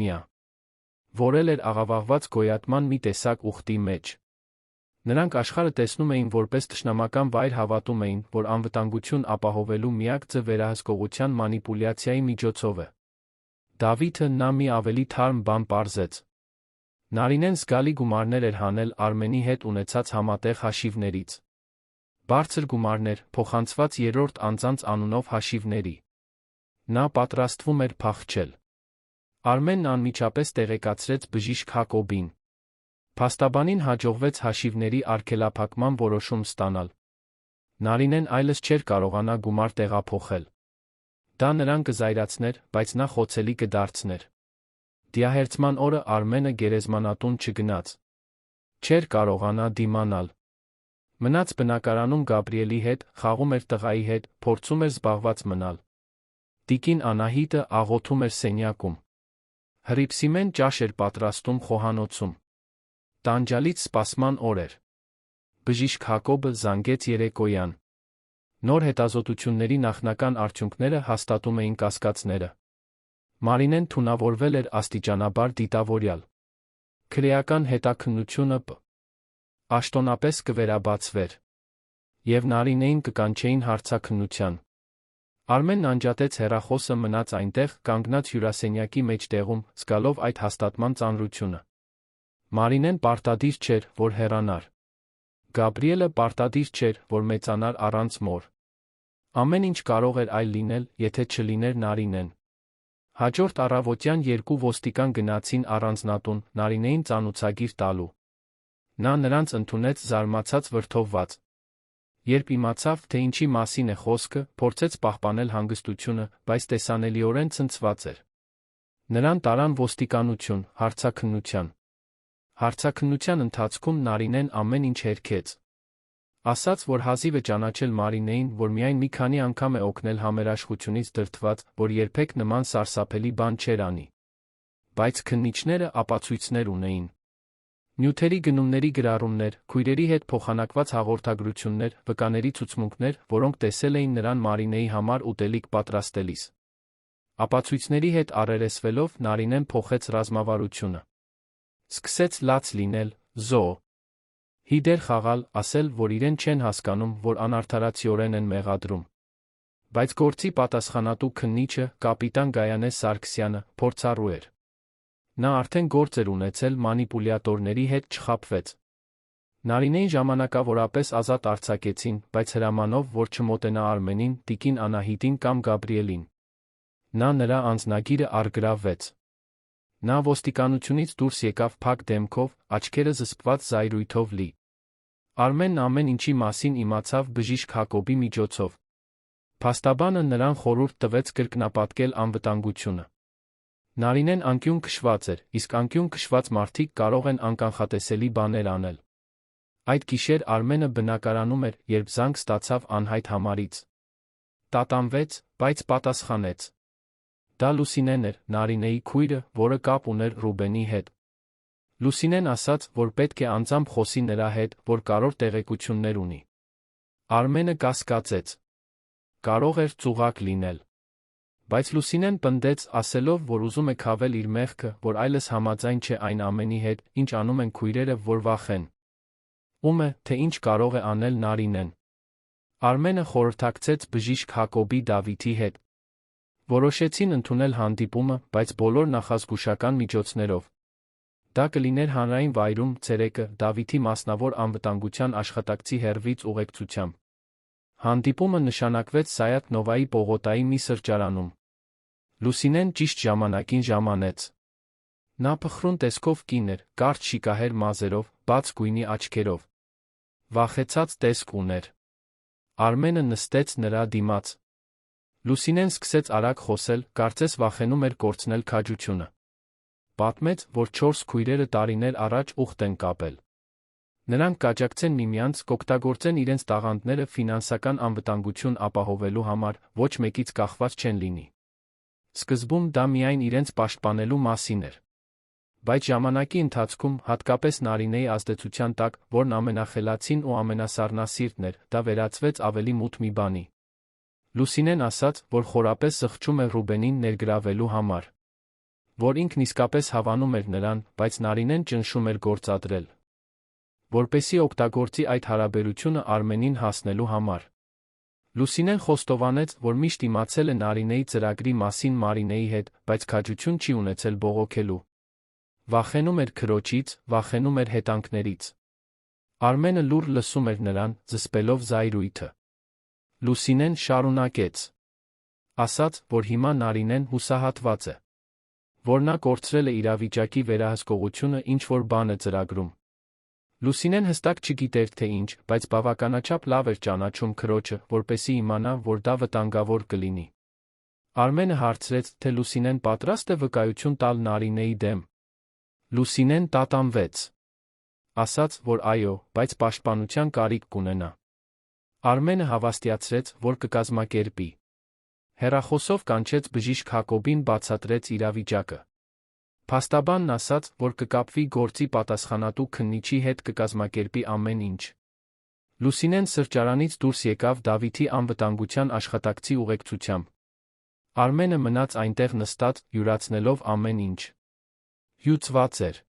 S1: որել էր աղավաղված գոյատման մի տեսակ ուխտի մեջ։ Նրանք աշխարհը տեսնում էին որպես թշնամական վայր, հավատում էին, որ անվտանգություն ապահովելու միակ ձը վերահսկողության մանիպուլյացիայի միջոցով է։ Դավիթը նա մի ավելի թարմ բան պարզեց։ Նարինեն զգալի գումարներ էր հանել Արմենի հետ ունեցած համատեղ հաշիվներից։ Բարձր գումարներ, փոխանցված երրորդ անձանց անունով հաշիվների։ Նա պատրաստվում էր փախչել։ Արմենն անմիջապես տեղեկացրեց բժիշկ Հակոբին։ Փաստաբանին հաջողվեց հաշիվների արգելափակման որոշում ստանալ։ Նարինեն այլս չէր կարողանա գումար տեղափոխել։ Դա նրան կզայրացներ, բայց նա խոցելի կդարձներ։ Դիահերձման օրը Արմենը գերեզմանատուն չգնաց։ Չէր կարողանա դիմանալ։ Մնաց բնակարանում Գաբրիելի հետ, խաղում էր տղայի հետ, փորձում էր զբաղված մնալ։ Տիկին Անահիտը աղոթում էր սենյակում։ Հրիփսիմեն ճաշ էր պատրաստում խոհանոցում։ Տանջալից սպասման օր էր։ Բժիշկ Հակոբը զանգեց երեկոյան։ Նոր հետազոտությունների նախնական արդյունքները հաստատում էին կասկածները։ Մարինեն թունավորվել էր աստիճանաբար դիտավորյալ։ Քրեական հետաքննությունը աշտոնապես կվերաբացվեր։ Եվ Նարինեին կկանչեին հարցաքննության։ Արմենն անջատեց հեռախոսը, մնաց այնտեղ, կանգնած հյուրասենյակի մեջտեղում, զգալով այդ հաստատման ծանրությունը։ Մարինեն պարտադիր չէր, որ հեռանար։ Գաբրիելը պարտադիր չէր, որ մեծանար առանց մոր։ Ամեն ինչ կարող էր այլ լինել, եթե չլիներ Նարինեն։ Հաջորդ առավոտյան 2 ոստիկան գնացին առանձնատուն, Նարինեին ծանուցագիր տալու։ Նա նրանց ընդունեց զարմացած, վրդովված։ Երբ իմացավ, թե ինչի մասին է խոսքը, փորձեց պահպանել հանգստությունը, բայց տեսանելիորեն ցնցված էր։ Նրան տարան ոստիկանություն, հարցաքննության։ Հարցաքննության ընթացքում Նարինեն ամեն ինչ հերքեց։ Ասաց, որ հազիվ է ճանաչել Մարինեին, որ միայն մի քանի անգամ է օգնել համերաշխությունից դրդված, որ երբեք նման սարսափելի բան չէր անի։ Բայց քննիչները ապացույցներ ունեին։ Նյութերի գնումների գրառումներ, քույրերի հետ փոխանակված հաղորդագրություններ, վկաների ցուցմունքներ, որոնք տեսել էին նրան Մարինեի համար ուտելիք պատրաստելիս։ Ապացույցների հետ առերեսվելով Նարինեն փոխեց ռազմավարությունը։ Սկսեց լաց լինել, զո։ Հիդեր խաղալ, ասել, որ իրեն չեն հասկանում, որ անարդարացիորեն են մեղադրում։ Բայց գործի պատասխանատու քննիչը, կապիտան Գայանե Սարգսյանը, փորձառու էր։ Նա արդեն գործ էր ունեցել, մանիպուլյատորների հետ չխաբվեց։ Նարինեին ժամանակավորապես ազատ արձակեցին, բայց հրամանով, որ չմոտենա Արմենին, տիկին Անահիտին կամ Գաբրիելին։ Նա նրա անձնագիրը առգրավվեց։ Նա ոստիկանությունից դուրս եկավ փակ դեմքով, աչքերը զսպված զայրույթով լի։ Արմենն ամեն ինչի մասին իմացավ բժիշկ Հակոբի միջոցով։ Փաստաբանը նրան խորհուրդ տվեց կրկնապատկել անվտանգությունը։ Նարինեն անկյուն քշված էր, իսկ անկյուն քշված մարդիկ կարող են անկանխատեսելի բաներ անել։ Այդ գիշեր Արմենը բնակարանում էր, երբ զանգ ստացավ անհայտ համարից։ Տատանվեց, բայց պատասխանեց։ Դա Լուսինեն էր, Նարինեի քույրը, որը կապ ուներ Ռուբենի հետ։ Լուսինեն ասաց, որ պետք է անձամբ խոսի նրա հետ, որ կարևոր տեղեկություններ ունի։ Արմենը կասկածեց։ Կարող էր ծուղակ լինել։ Բայց Լուսինեն պնդեց, ասելով, որ ուզում է քավել իր մեղքը, որ այլս համաձայն չէ այն ամենի հետ, ինչ անում են քույրերը, որ վախեն։ Ում է, թե ինչ կարող է անել Նարինեն։ Արմենը խորհրդակցեց բժիշկ Հակոբի Դավիթի հետ։ Որոշեցին ընդունել հանդիպումը, բայց բոլոր նախազգուշական միջոցներով։ Դա կլիներ հանրային վայրում, ցերեկը, Դավիթի մասնավոր անվտանգության աշխատակցի հեռվից ուղեկցությամբ։ Հանդիպումը նշանակվեց Սայաթ Նովայի պողոտայի մի սրճարանում։ Լուսինեն ճիշտ ժամանակին ժամանեց։ Նա փխրուն տեսքով կին էր, կարճ շիկահեր մազերով, բաց գույնի աչքերով։ Վախեցած տեսք ուներ։ Արմենը նստեց նրա դիմաց։ Լուսինեն սկսեց արագ խոսել, կարծես վախենում էր կորցնել քաջությունը։ Պատմեց, որ 4 քույրերը տարիներ առաջ ուխտ են կապել։ Նրանք կաջակցեն միմյանց, կօգտագործեն իրենց տաղանդները ֆինանսական անվտանգություն ապահովելու համար, ոչ մեկից կախված չեն լինի։ Սկզբում դա միայն իրենց պաշտպանելու մասին էր։ Բայց ժամանակի ընթացքում, հատկապես Նարինեի ազդեցության տակ, որն ամենախելացին ու ամենասառնասիրտն էր, դա վերածվեց ավելի մութ մի բանի։ Լուսինեն ասաց, որ խորապես զղջում է Ռուբենին ներգրավելու համար։ Որ ինքն իսկապես հավանում էր նրան, բայց Նարինեն ճնշում էր գործադրել, որպեսզի օգտագործի այդ հարաբերությունը Արմենին հասնելու համար։ Լուսինեն խոստովանեց, որ միշտ իմացել է Նարինեի ծրագրի մասին Մարինեի հետ, բայց քաջություն չի ունեցել բողոքելու։ Վախենում էր քրոջից, վախենում էր հետանքներից։ Արմենը լուռ լսում էր նրան, զսպելով զայրույթը։ Լուսինեն շարունակեց։ Ասաց, որ հիմա Նարինեն հուսահատված է։ Որ նա կորցրել է իրավիճակի վերահսկողությունը, ինչ-որ բան է ծրագրում։ Լուսինեն հստակ չգիտեր, թե ինչ, բայց բավականաչափ լավ էր ճանաչում քրոջը, որպեսզի իմանա, որ դա վտանգավոր կլինի։ Արմենը հարցրեց, թե Լուսինեն պատրաստ է վկայություն տալ Նարինեի դեմ։ Լուսինեն տատանվեց։ Ասաց, որ այո, բայց պաշտպանության կարիք կունենա։ Արմենը հավաստիացրեց, որ կկազմակերպի։ Հեռախոսով կանչեց բժիշկ Հակոբին, բացատրեց իրավիճակը։ Փաստաբանն ասաց, որ կկապվի գործի պատասխանատու քննիչի հետ, կկազմակերպի ամեն ինչ։ Լուսինեն սրճարանից դուրս եկավ Դավիթի անվտանգության աշխատակցի ուղեկցությամբ։ Արմենը մնաց այնտեղ նստած, յուրացնելով ամեն ինչ։ Հյուծված էր։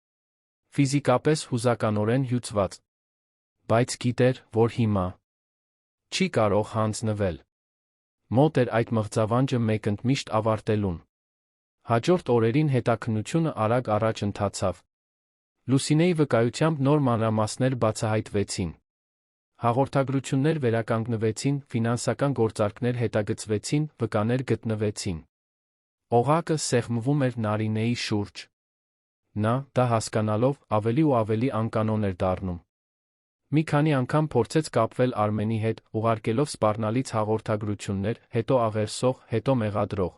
S1: Ֆիզիկապես հուզականորեն հյուծված։ Բայց գիտեր, որ հիմա չի կարող հանձնվել։ Մոտ էր այդ մղձավանջը մեկընդմիշտ ավարտելուն։ Հաջորդ օրերին հետաքննությունը արագ առաջ ընթացավ։ Լուսինեի վկայությամբ նոր մանրամասներ բացահայտվեցին։ Հաղորդագրություններ վերականգնվեցին, ֆինանսական գործարքներ հետագծվեցին, վկաներ գտնվեցին։ Օղակը սեղմվում էր Նարինեի շուրջ։ Նա, դա հասկանալով, ավելի ու ավելի անկանոն էր դառնում։ Մի քանի անգամ փորձեց կապվել Արմենի հետ, ուղարկելով սպառնալից հաղորդագրություններ, հետո աղերսող, հետո մեղադրող։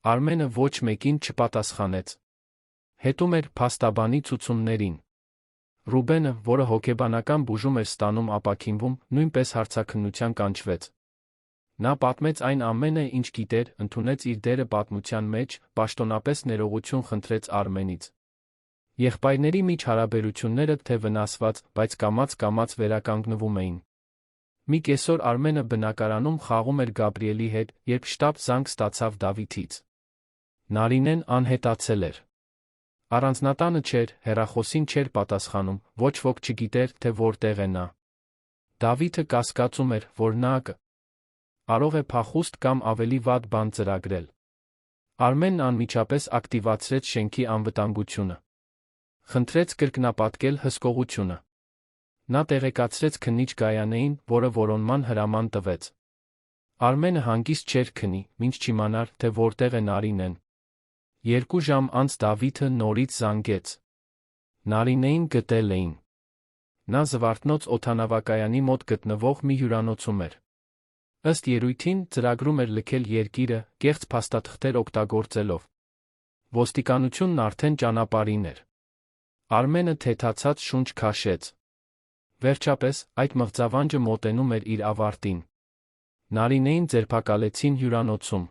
S1: Արմենը ոչ մեկին չպատասխանեց։ Հետում էր փաստաբանի ցուցումներին։ Ռուբենը, որը հոգեբանական բուժում էր ստանում ապաքինվում, նույնպես հարցաքննության կանչվեց։ Նա պատմեց այն ամենը, ինչ գիտեր, ընդունեց իր դերը պատմության մեջ, պաշտոնապես ներողություն խնդրեց Արմենից։ Եղբայրների միջ հարաբերությունները թե վնասված, բայց կամաց-կամաց վերականգնվում էին։ Մի կեսօր Արմենը բնակարանում խաղում էր Գաբրիելի հետ, երբ շտապ զանգ ստացավ Դավիթից։ Նարինեն անհետացել էր։ Առանձնատանը չէր, հեռախոսին չէր պատասխանում, ոչ ոք չգիտեր, թե որտեղ է նա։ Դավիթը կասկածում էր, որ նա կարող է փախուստ կամ ավելի վատ բան ծրագրել։ Արմենն անմիջապես ակտիվացրեց շենքի անվտանգությունը։ Խնդրեց կրկնապատկել հսկողությունը։ Նա տեղեկացրեց քննիչ Գայանեին, որը որոնման հրաման տվեց։ Արմենը հանգիստ չէր քնի, մինչ չիմանար, թե որտեղ է Նարինեն։ 2 ժամ անց Դավիթը նորից զանգեց։ Նարինեին գտել էին։ Նա Զվարթնոց օդանավակայանի մոտ գտնվող մի հյուրանոցում էր։ Ըստ երույթին, ծրագրում էր լքել երկիրը, կեղծ փաստաթղթեր օգտագործելով։ Ոստիկանությունն արդեն ճանապարհին էր։ Արմենը թեթացած շունչ քաշեց։ Վերջապես, այդ մղձավանջը մոտենում էր իր ավարտին։ Նարինեին ձերբակալեցին հյուրանոցում։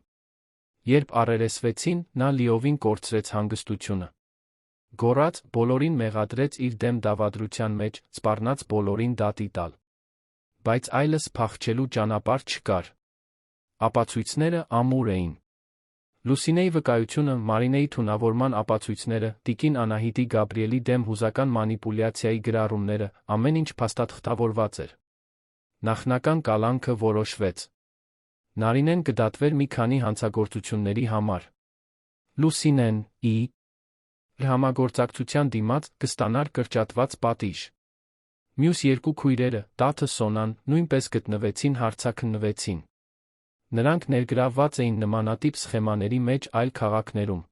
S1: Երբ առերեսվեցին, նա լիովին կորցրեց հանգստությունը։ Գոռաց, բոլորին մեղադրեց իր դեմ դավադրության մեջ, սպառնաց բոլորին դատի տալ։ Բայց այլս փախչելու ճանապարհ չկար։ Ապացույցները ամուր էին։ Լուսինեի վկայությունը, Մարինեի թունավորման ապացույցները, տիկին Անահիտի Գաբրիելի դեմ հուզական մանիպուլյացիայի գրառումները, ամեն ինչ փաստաթղթավորված էր։ Նախնական կալանքը որոշվեց։ Նարինեն կդատվեր մի քանի հանցագործությունների համար։ Լուսինեն, համագործակցության դիմաց, կստանար կրճատված պատիժ։ Մյուս 2 քույրերը, Տաթը Սոնան, նույնպես գտնվեցին հարցաքննվեցին։ Նրանք ներգրավված էին նմանատիպ սխեմաների մեջ այլ քաղաքներում։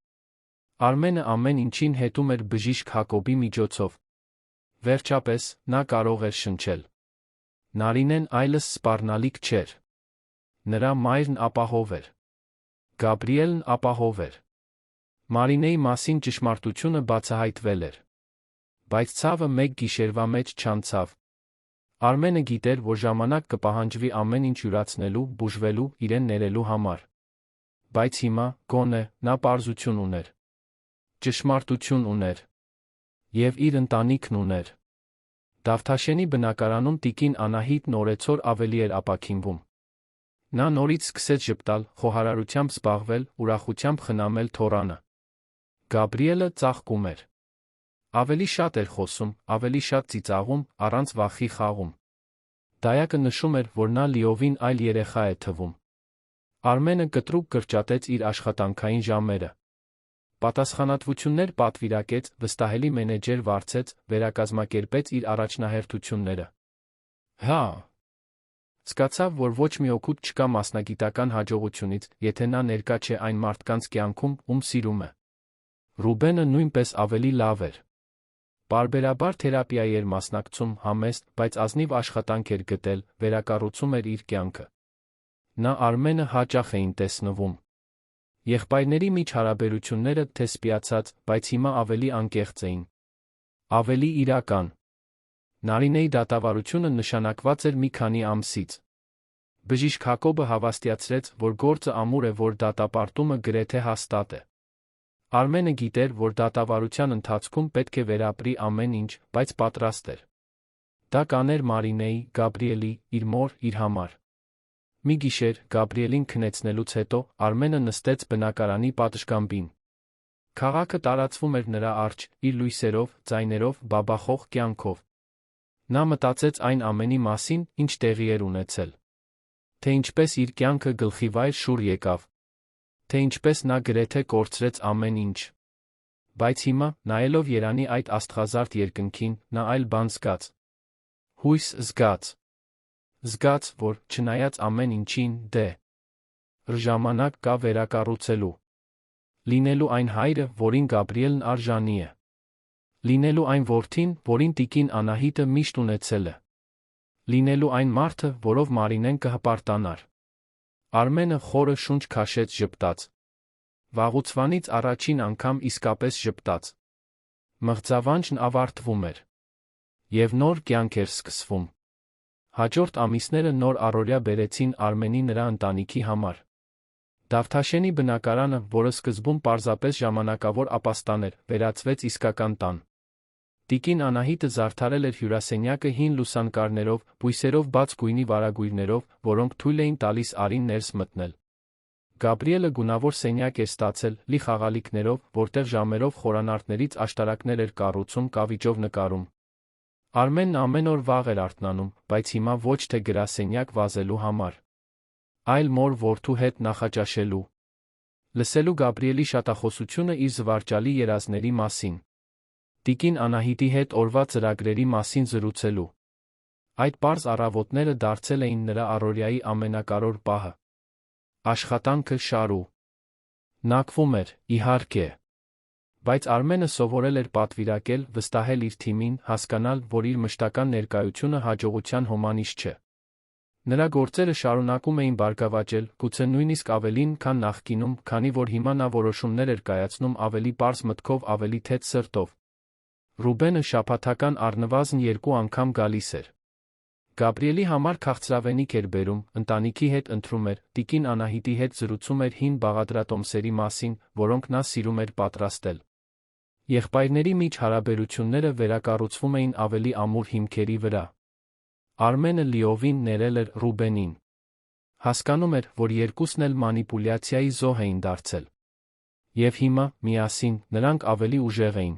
S1: Արմենը ամեն ինչին հետում էր բժիշկ Հակոբի միջոցով։ Վերջապես, նա կարող էր շնչել։ Նարինեն այլս սպառնալիք չէր։ Նրա մայրն ապահով էր։ Գաբրիելն ապահով էր։ Մարինեի մասին ճշմարտությունը բացահայտվել էր։ Բայց ցավը մեկ գիշերվա մեջ չանցավ։ Արմենը գիտեր, որ ժամանակ կպահանջվի ամեն ինչ յուրացնելու, բուժվելու, իրեն ներելու համար։ Բայց հիմա, գոնե, նա պարզություն ուներ։ Ճշմարտություն ուներ։ Եվ իր ընտանիքն ուներ։ Դավթաշենի բնակարանում տիկին Անահիտն օրեցօր ավելի էր ապաքինվում։ Նա նորից սկսեց ժպտալ, խոհարարությամբ զբաղվել, ուրախությամբ խնամել թոռանը։ Գաբրիելը ծաղկում էր։ Ավելի շատ էր խոսում, ավելի շատ ծիծաղում, առանց վախի խաղում։ Դայակը նշում էր, որ նա լիովին այլ երեխա է թվում։ Արմենը կտրուկ կրճատեց իր աշխատանքային ժամերը։ Պատասխանատվություններ պատվիրակեց, վստահելի մենեջեր վարձեց, վերակազմակերպեց իր առաջնահերթությունները։ Հա։ Զգացավ, որ ոչ մի օգուտ չկա մասնագիտական հաջողությունից, եթե նա ներկա չէ այն մարդկանց կյանքում, ում սիրում է։ Ռուբենը նույնպես ավելի լավ էր։ Պարբերաբար թերապիայի էր մասնակցում, համեստ, բայց ազնիվ աշխատանք էր գտել, վերակառուցում էր իր կյանքը։ Նա Արմենը հաճախ էին տեսնվում։ Եղբայրների միջ հարաբերությունները թեսպիացած, բայց հիմա ավելի անկեղծ էին։ Ավելի իրական։ Նարինեի դատավարությունը նշանակված էր մի քանի ամսից։ Բժիշկ Հակոբը հավաստիացրեց, որ գործը ամուր է, որ դատապարտումը գրեթե հաստատ է։ Արմենը գիտեր, որ դատավարության ընթացքում պետք է վերապրի ամեն ինչ, բայց պատրաստ էր։ Դա կաներ Մարինեի, Գաբրիելի, իր մոր, իր համար։ Մի գիշեր, Գաբրիելին քնեցնելուց հետո, Արմենը նստեց բնակարանի պատշգամբին։ Քաղաքը տարածվում էր նրա առջ, իր լույսերով, ձայներով, բաբախող կյանքով։ Նա մտածեց այն ամենի մասին, ինչ տեղի էր ունեցել։ Թե ինչպես իր կյանքը գլխիվայր շուռ եկավ։ Թե ինչպես նա գրեթե կորցրեց ամեն ինչ։ Բայց հիմա, նայելով Երանի այդ աստղազարդ երկնքին, նա այլ բան զգաց։ Հույս զգաց։ Զգաց, որ, չնայած ամեն ինչին, ժամանակ կա վերակառուցելու։ Լինելու այն հայրը, որին Գաբրիելն արժանի է։ Լինելու այն որդին, որին տիկին Անահիտը միշտ ունեցել է։ Լինելու այն մարդը, որով Մարինեն կհպարտանար։ Արմենը խորը շունչ քաշեց ժպտաց։ Վաղուց առաջին անգամ իսկապես ժպտաց։ Մղձավանջն ավարտվում էր։ Եվ նոր կյանք էր սկսվում։ Հաջորդ ամիսները նոր առօրյա բերեցին Արմենի նրա ընտանիքի համար։ Դավթաշենի բնակարանը, որը սկզբում պարզապես ժամանակավոր ապաստան էր, վերածվեց իսկական տան։ Տիկին Անահիտը զարդարել էր հյուրասենյակը հին լուսանկարներով, բույսերով բաց գույնի վարագույրներով, որոնք թույլ էին տալիս Արին ներս մտնել։ Գաբրիելը գունավոր սենյակ էր ստացել, լի խաղալիքներով, որտեղ ժամերով խորանարդներից աշտարակներ էր կառուցում, կավիճով նկարում։ Արմենն ամեն օր վաղ էր արթնանում, բայց հիմա ոչ թե գրասենյակ վազելու համար, այլ մոր որդու հետ նախաճաշելու, լսելու Գաբրիելի շատախոսությունը իր զվարճալի երազների մասին, տիկին Անահիտի հետ օրվա ծրագրերի մասին զրուցելու։ Այդ պարզ առավոտները դարձել էին նրա առօրյայի ամենակարևոր պահը։ Աշխատանքը շարու նակվում էր, իհարկե։ Բայց Արմենը սովորել էր պատվիրակել, վստահել իր թիմին, հասկանալ, որ իր մշտական ներկայությունը հաջողության հոմանիշ չէ։ Նրա գործերը շարունակում էին բարգավաճել, գուցե նույնիսկ ավելին, քան նախկինում, քանի որ հիմա նա որոշումներ էր կայացնում ավելի պարզ մտքով, ավելի թեթ սրտով։ Ռուբենը շաբաթական առնվազն 2 անգամ գալիս էր։ Գաբրիելի համար քաղցրավենիք էր բերում, ընտանիքի հետ ընթրում էր, տիկին Անահիտի հետ զրուցում էր հին բաղադրատոմսերի մասին, որոնք նա սիրում էր պատրաստել։ Եղբայրների միջ հարաբերությունները վերակառուցվում էին ավելի ամուր հիմքերի վրա։ Արմենը լիովին ներել էր Ռուբենին։ Հասկանում էր, որ երկուսն էլ մանիպուլյացիայի զոհ էին դարձել։ Եվ հիմա, միասին, նրանք ավելի ուժեղ էին։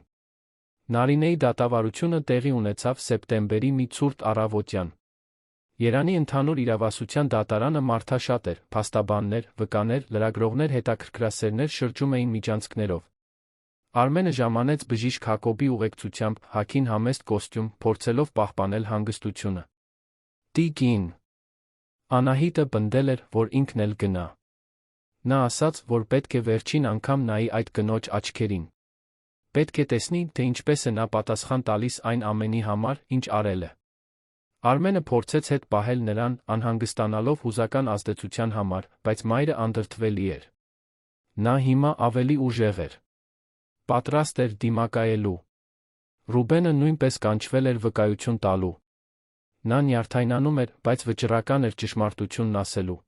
S1: Նարինեի դատավարությունը տեղի ունեցավ սեպտեմբերի մի ցուրտ առավոտյան։ Երանի ընդհանուր իրավասության դատարանը մարդաշատ էր, փաստաբաններ, վկաներ, լրագրողներ, հետաքրքրասերներ շրջում էին միջանցքներով։ Արմենը ժամանեց բժիշկ Հակոբի ուղեկցությամբ, հագին համեստ կոստյում, փորձելով պահպանել հանգստությունը։ Տիկին Անահիտը պնդել էր, որ ինքն էլ գնա։ Նա ասաց, որ պետք է վերջին անգամ նայի այդ կնոջ աչքերին։ Պետք է տեսնի, թե ինչպես է նա պատասխան տալիս այն ամենի համար, ինչ արել է։ Արմենը փորձեց հետ պահել նրան, անհանգստանալով հուզական ազդեցության համար, բայց մայրը անդրդվելի էր։ Նա հիմա ավելի ուժեղ էր։ Պատրաստ էր դիմակայելու։ Ռուբենը նույնպես կանչվել էր վկայություն տալու։ Նա նյարդայնանում էր, բայց վճռական էր ճշմարտությունն ասելու։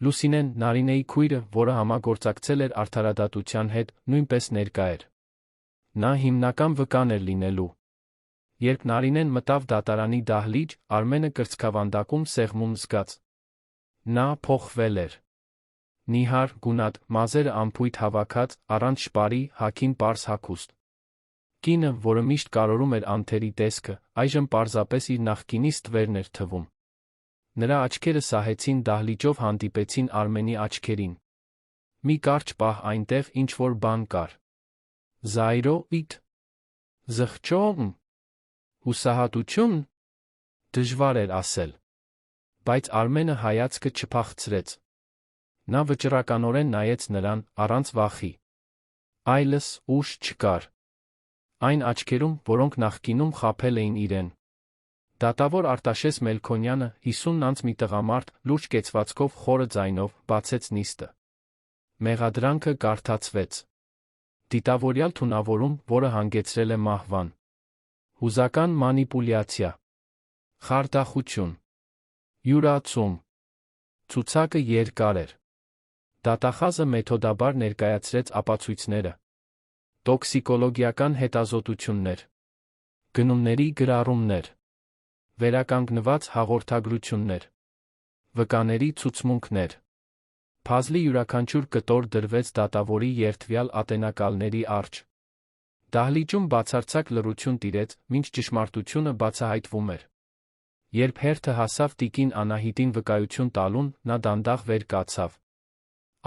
S1: Լուսինեն, Նարինեի քույրը, որը համագործակցել էր արդարադատության հետ, նույնպես ներկա էր։ Նա հիմնական վկան էր լինելու։ Երբ Նարինեն մտավ դատարանի դահլիճ, Արմենը կրծքավանդակում սեղմում զգաց։ Նա փոխվել էր։ Նիհար, գունատ, մազերը անփույթ հավաքած, առանց շպարի, հագին պարզ հագուստ։ Կինը, որը միշտ կարորում էր անթերի տեսքը, այժմ պարզապես իր նախկինի ստվերն էր թվում։ Նրա աչքերը սահեցին դահլիճով հանդիպեցին Արմենի աչքերին։ Մի կարճ պահ այնտեղ ինչ-որ բան կար։ Զայրո, իտ։ Զղջոմ։ Հուսահատություն։ Դժվար էր ասել։ Բայց Արմենը հայացքը չփախցրեց։ Նա վճռականորեն նայեց նրան, առանց վախի։ Այլս ուժ չկար։ Այն աչքերում, որոնք նախկինում խաբել էին իրեն։ Դատավոր Արտաշես Մելքոնյանը, 50 անց մի տղամարդ, լուրջ կեցվածքով խորը ձայնով, բացեց նիստը։ Մեղադրանքը կարդացվեց։ Դիտավորյալ թունավորում, որը հանգեցրել է մահվան։ Հուզական մանիպուլյացիա։ Խարդախություն։ Յուրացում։ Ցուցակը երկար էր։ Դատախազը մեթոդաբար ներկայացրեց ապացույցները։ Տոքսիկոլոգիական հետազոտություններ։ Գնումների գրառումներ։ Վերականգնված հաղորդագրություններ։ Վկաների ցուցմունքներ։ Փազլի յուրաքանչյուր կտոր դրվեց դատավորի երդվյալ ատենակալների առջ։ Դահլիճում բացարձակ լռություն տիրեց, մինչ ճշմարտությունը բացահայտվում էր։ Երբ հերթը հասավ տիկին Անահիտին վկայություն տալուն, նա դանդաղ վեր կացավ։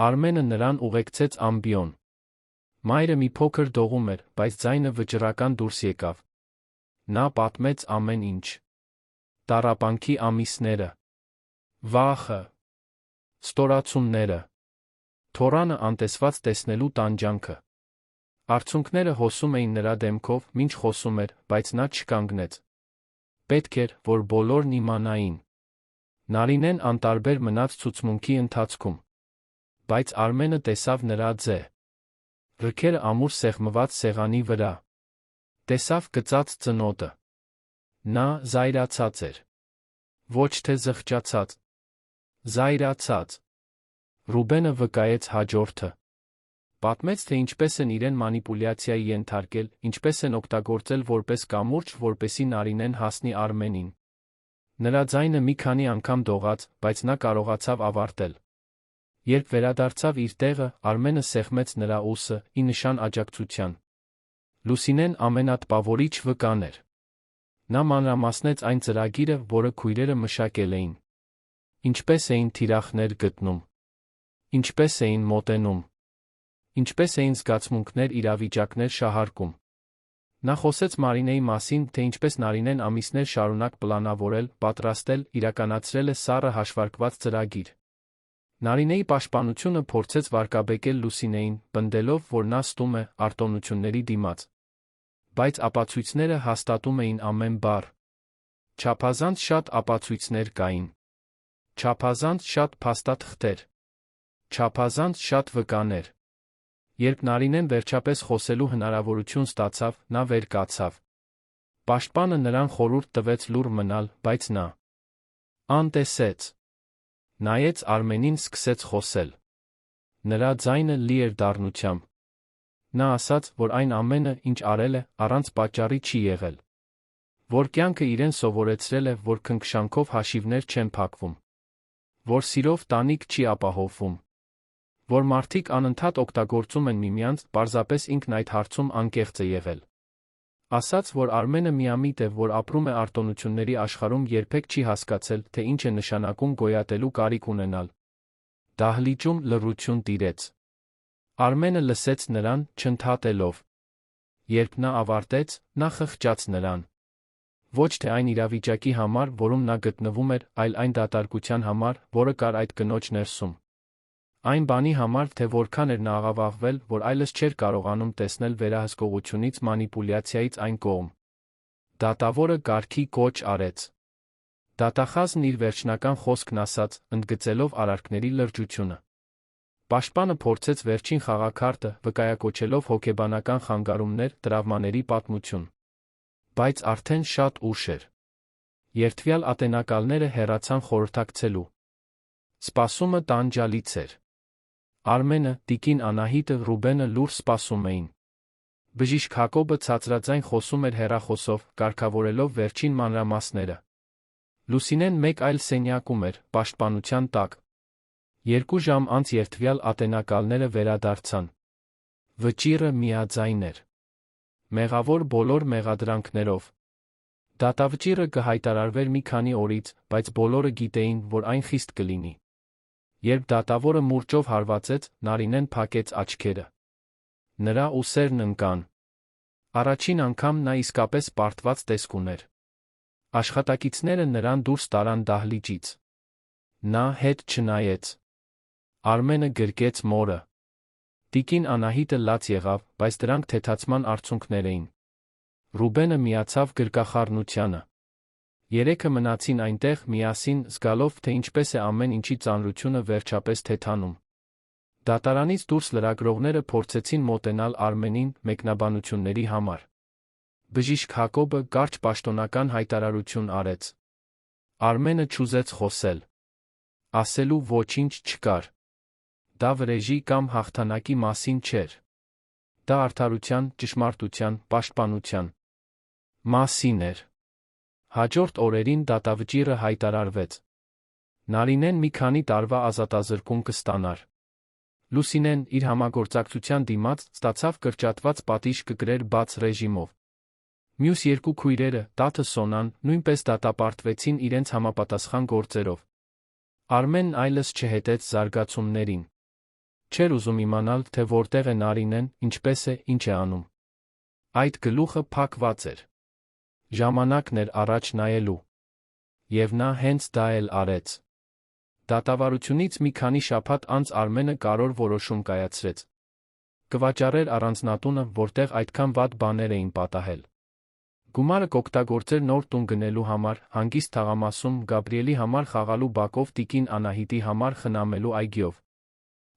S1: Արմենը նրան ուղեկցեց ամբիոն։ Մայրը մի փոքր դողում էր, բայց ձայնը վճռական դուրս եկավ։ Նա պատմեց ամեն ինչ։ Տառապանքի ամիսները։ Վախը։ Ստորացումները։ Թորանը անտեսված տեսնելու տանջանքը։ Արցունքները հոսում էին նրա դեմքով, մինչ խոսում էր, բայց նա չկանգնեց։ Պետք էր, որ բոլորն իմանային։ Նարինեն անտարբեր մնաց ցուցմունքի ընթացքում։ Բայց Արմենը տեսավ նրա ռքերը ամուր սեղմված սեղանի վրա։ Տեսավ գծած ծնոտը։ Նա զայրացած էր։ Ոչ թե զղջացած։ Զայրացած։ Ռուբենը վկայեց հաջորդը։ Պատմեց, թե ինչպես են իրեն մանիպուլյացիայի ենթարկել, ինչպես են օգտագործել որպես կամուրջ, որպեսզի Նարինեն հասնի Արմենին։ Նրա ձայնը մի քանի անգամ դողաց, բայց նա կարողացավ ավարտել։ Երբ վերադարձավ իր տեղը, Արմենը սեղմեց նրա ուսը, ի նշան աջակցության։ Լուսինեն ամենատպավորիչ վկան էր։ Նա մանրամասնեց այն ծրագիրը, որը քույրերը մշակել էին։ Ինչպես էին թիրախներ գտնում։ Ինչպես էին մոտենում։ Ինչպես էին զգացմունքներ, իրավիճակներ շահարկում։ Նա խոսեց Մարինեի մասին, թե ինչպես Նարինեն ամիսներ շարունակ պլանավորել, պատրաստել, իրականացրել է սառը հաշվարկված ծրագիր։ Նարինեի պաշտպանությունը փորձեց վարկաբեկել Լուսինեին, պնդելով, որ նա ստում է արտոնությունների դիմաց։ Բայց ապացույցները հաստատում էին ամեն բառ։ Չափազանց շատ ապացույցներ կային։ Չափազանց շատ փաստաթղթեր։ Չափազանց շատ վկաներ։ Երբ Նարինեն վերջապես խոսելու հնարավորություն ստացավ, նա վեր կացավ։ Պաշտպանը նրան խորհուրդ տվեց լուռ մնալ, բայց նա անտեսեց։ Նայեց Արմենին, սկսեց խոսել։ Նրա ձայնը լի էր դառնությամբ։ Նա ասաց, որ այն ամենը, ինչ արել է, առանց պատճառի չի եղել։ Որ կյանքը իրեն սովորեցրել է, որ քնքշանքով հաշիվներ չեն փակվում։ Որ սիրով տանիք չի ապահովվում։ Որ մարդիկ անընդհատ օգտագործում են միմյանց, պարզապես ինքն այդ հարցում անկեղծ է եղել։ Ասաց, որ Արմենը միամիտ է, որ ապրում է արտոնությունների աշխարհում, երբեք չի հասկացել, թե ինչ է նշանակում գոյատելու կարիք ունենալ։ Դահլիճում լռություն տիրեց։ Արմենը լսեց նրան, չընդհատելով։ Երբ նա ավարտեց, նա խղճաց նրան։ Ոչ թե այն իրավիճակի համար, որում նա գտնվում էր, այլ այն դատարկության համար, որը կար այդ կնոջ ներսում։ Այն բանի համար, թե որքան էր նա աղավաղվել, որ այլս չէր կարողանում տեսնել վերահսկողությունից, մանիպուլյացիայից այն կողմ։ Դատավորը կարգի կոչ արեց։ Դատախազն իր վերջնական խոսքն ասաց, ընդգծելով արարքների լրջությունը։ Պաշտպանը փորձեց վերջին խաղաքարտը, վկայակոչելով հոգեբանական խանգարումներ, տրավմաների պատմություն։ Բայց արդեն շատ ուշ էր։ Երդվյալ ատենակալները հեռացան խորհրդակցելու։ Սպասումը տանջալից էր։ Արմենը, տիկին Անահիտը, Ռուբենը լուռ սպասում էին։ Բժիշկ Հակոբը ցածրաձայն խոսում էր հեռախոսով, կարգավորելով վերջին մանրամասները։ Լուսինեն մեկ այլ սենյակում էր, պաշտպանության տակ։ 2 ժամ անց երդվյալ ատենակալները վերադարձան։ Վճիռը միաձայն էր։ Մեղավոր բոլոր մեղադրանքներով։ Դատավճիռը կհայտարարվեր մի քանի օրից, բայց բոլորը գիտեին, որ այն խիստ կլինի։ Երբ դատավորը մուրճով հարվածեց, Նարինեն փակեց աչքերը։ Նրա ուսերն ընկան։ Առաջին անգամ նա իսկապես պարտված տեսք ուներ։ Աշխատակիցները նրան դուրս տարան դահլիճից։ Նա հետ չնայեց։ Արմենը գրկեց մորը։ Տիկին Անահիտը լաց եղավ, բայց դրանք թեթացման արդյունքներ էին։ Ռուբենը միացավ գրկախառնությանը։ Երեքը մնացին այնտեղ միասին, զգալով, թե ինչպես է ամեն ինչի ծանրությունը վերջապես թեթանում։ Դատարանից դուրս լրագրողները փորձեցին մոտենալ Արմենին մեկնաբանությունների համար։ Բժիշկ Հակոբը կարճ պաշտոնական հայտարարություն արեց։ Արմենը չուզեց խոսել։ Ասելու ոչինչ չկար։ Դա վրեժի կամ հաղթանակի մասին չէր։ Դա արդարության, ճշմարտության, պաշտպանության մասին էր։ Հաջորդ օրերին դատավճիռը հայտարարվեց։ Նարինեն մի քանի տարվա ազատազրկում կստանար։ Լուսինեն, իր համագործակցության դիմաց, ստացավ կրճատված պատիժ կգրեր բաց ռեժիմով։ Մյուս 2 քույրերը, տաթը Սոնան, նույնպես դատապարտվեցին իրենց համապատասխան գործերով։ Արմենն այլս չհետեց զարգացումներին։ Չէր ուզում իմանալ, թե որտեղ է Նարինեն, ինչպես է, ինչ է անում։ Այդ գլուխը փակված էր։ Ժամանակն էր առաջ նայելու։ Եվ նա հենց դա էլ արեց։ Դատավարությունից մի քանի շաբաթ անց Արմենը կարևոր որոշում կայացրեց։ Կվաճառեր առանձնատունը, որտեղ այդքան վատ բաներ էին պատահել։ Գումարը կօգտագործեր նոր տուն գնելու համար, հանգիստ թաղամասում, Գաբրիելի համար խաղալու բակով, տիկին Անահիտի համար խնամելու այգիով։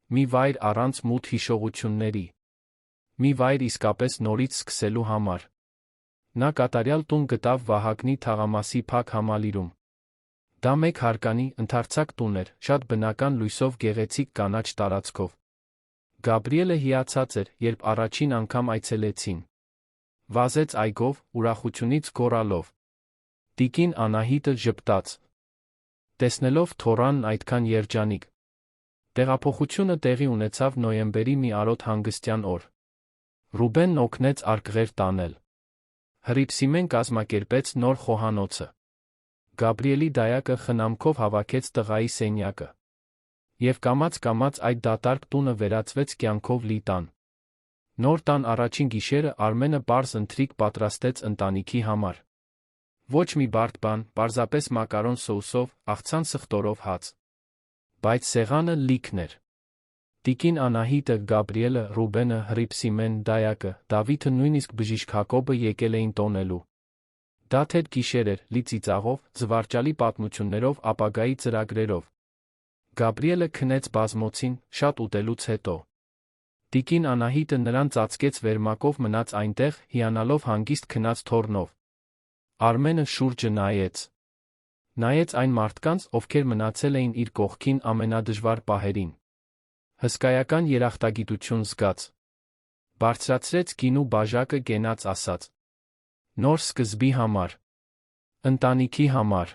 S1: Մի վայր առանց մութ հիշողությունների։ Մի վայր իսկապես նորից սկսելու համար։ Նա կատարյալ տուն գտավ Վահագնի թաղամասի փակ համալիրում։ Դա մեկ հարկանի, ընդարձակ տուն էր, շատ բնական լույսով գեղեցիկ կանաչ տարածքով։ Գաբրիելը հիացած էր, երբ առաջին անգամ այցելեցին։ Վազեց այգով, ուրախությունից գոռալով։ Տիկին Անահիտը ժպտաց, տեսնելով թոռանն այդքան երջանիկ։ Տեղափոխությունը տեղի ունեցավ նոյեմբերի մի արոտ հանգստյան օր։ Ռուբենն օգնեց արկղեր տանել։ Հռիփսիմեն կազմակերպեց նոր խոհանոցը։ Գաբրիելի դայակը խնամքով հավաքեց տղայի սենյակը։ Եվ կամաց-կամաց այդ դատարկ տունը վերածվեց կյանքով լի տան։ Նոր տան առաջին գիշերը Արմենը պարզ ընթրիք պատրաստեց ընտանիքի համար։ Ոչ մի բարդ բան, պարզապես մակարոն սոուսով, աղցան սխտորով հաց։ Բայց սեղանը լիքն էր։ Տիկին Անահիտը, Գաբրիելը, Ռուբենը, Հռիփսիմեն, դայակը, Դավիթը, նույնիսկ բժիշկ Հակոբը եկել էին տոնելու։ Դա թեթ գիշեր էր, լի ծիծաղով, զվարճալի պատմություններով, ապագայի ծրագրերով։ Գաբրիելը քնեց բազմոցին, շատ ուտելուց հետո։ Տիկին Անահիտը նրան ծածկեց վերմակով, մնաց այնտեղ, հիանալով հանգիստ քնած թոռնով։ Արմենը շուրջը նայեց։ Նայեց այն մարդկանց, ովքեր մնացել էին իր կողքին ամենադժվար պահերին։ Հսկայական երախտագիտություն զգաց։ Բարձրացրեց գինու բաժակը, գենաց ասաց. Նոր սկզբի համար։ Ընտանիքի համար։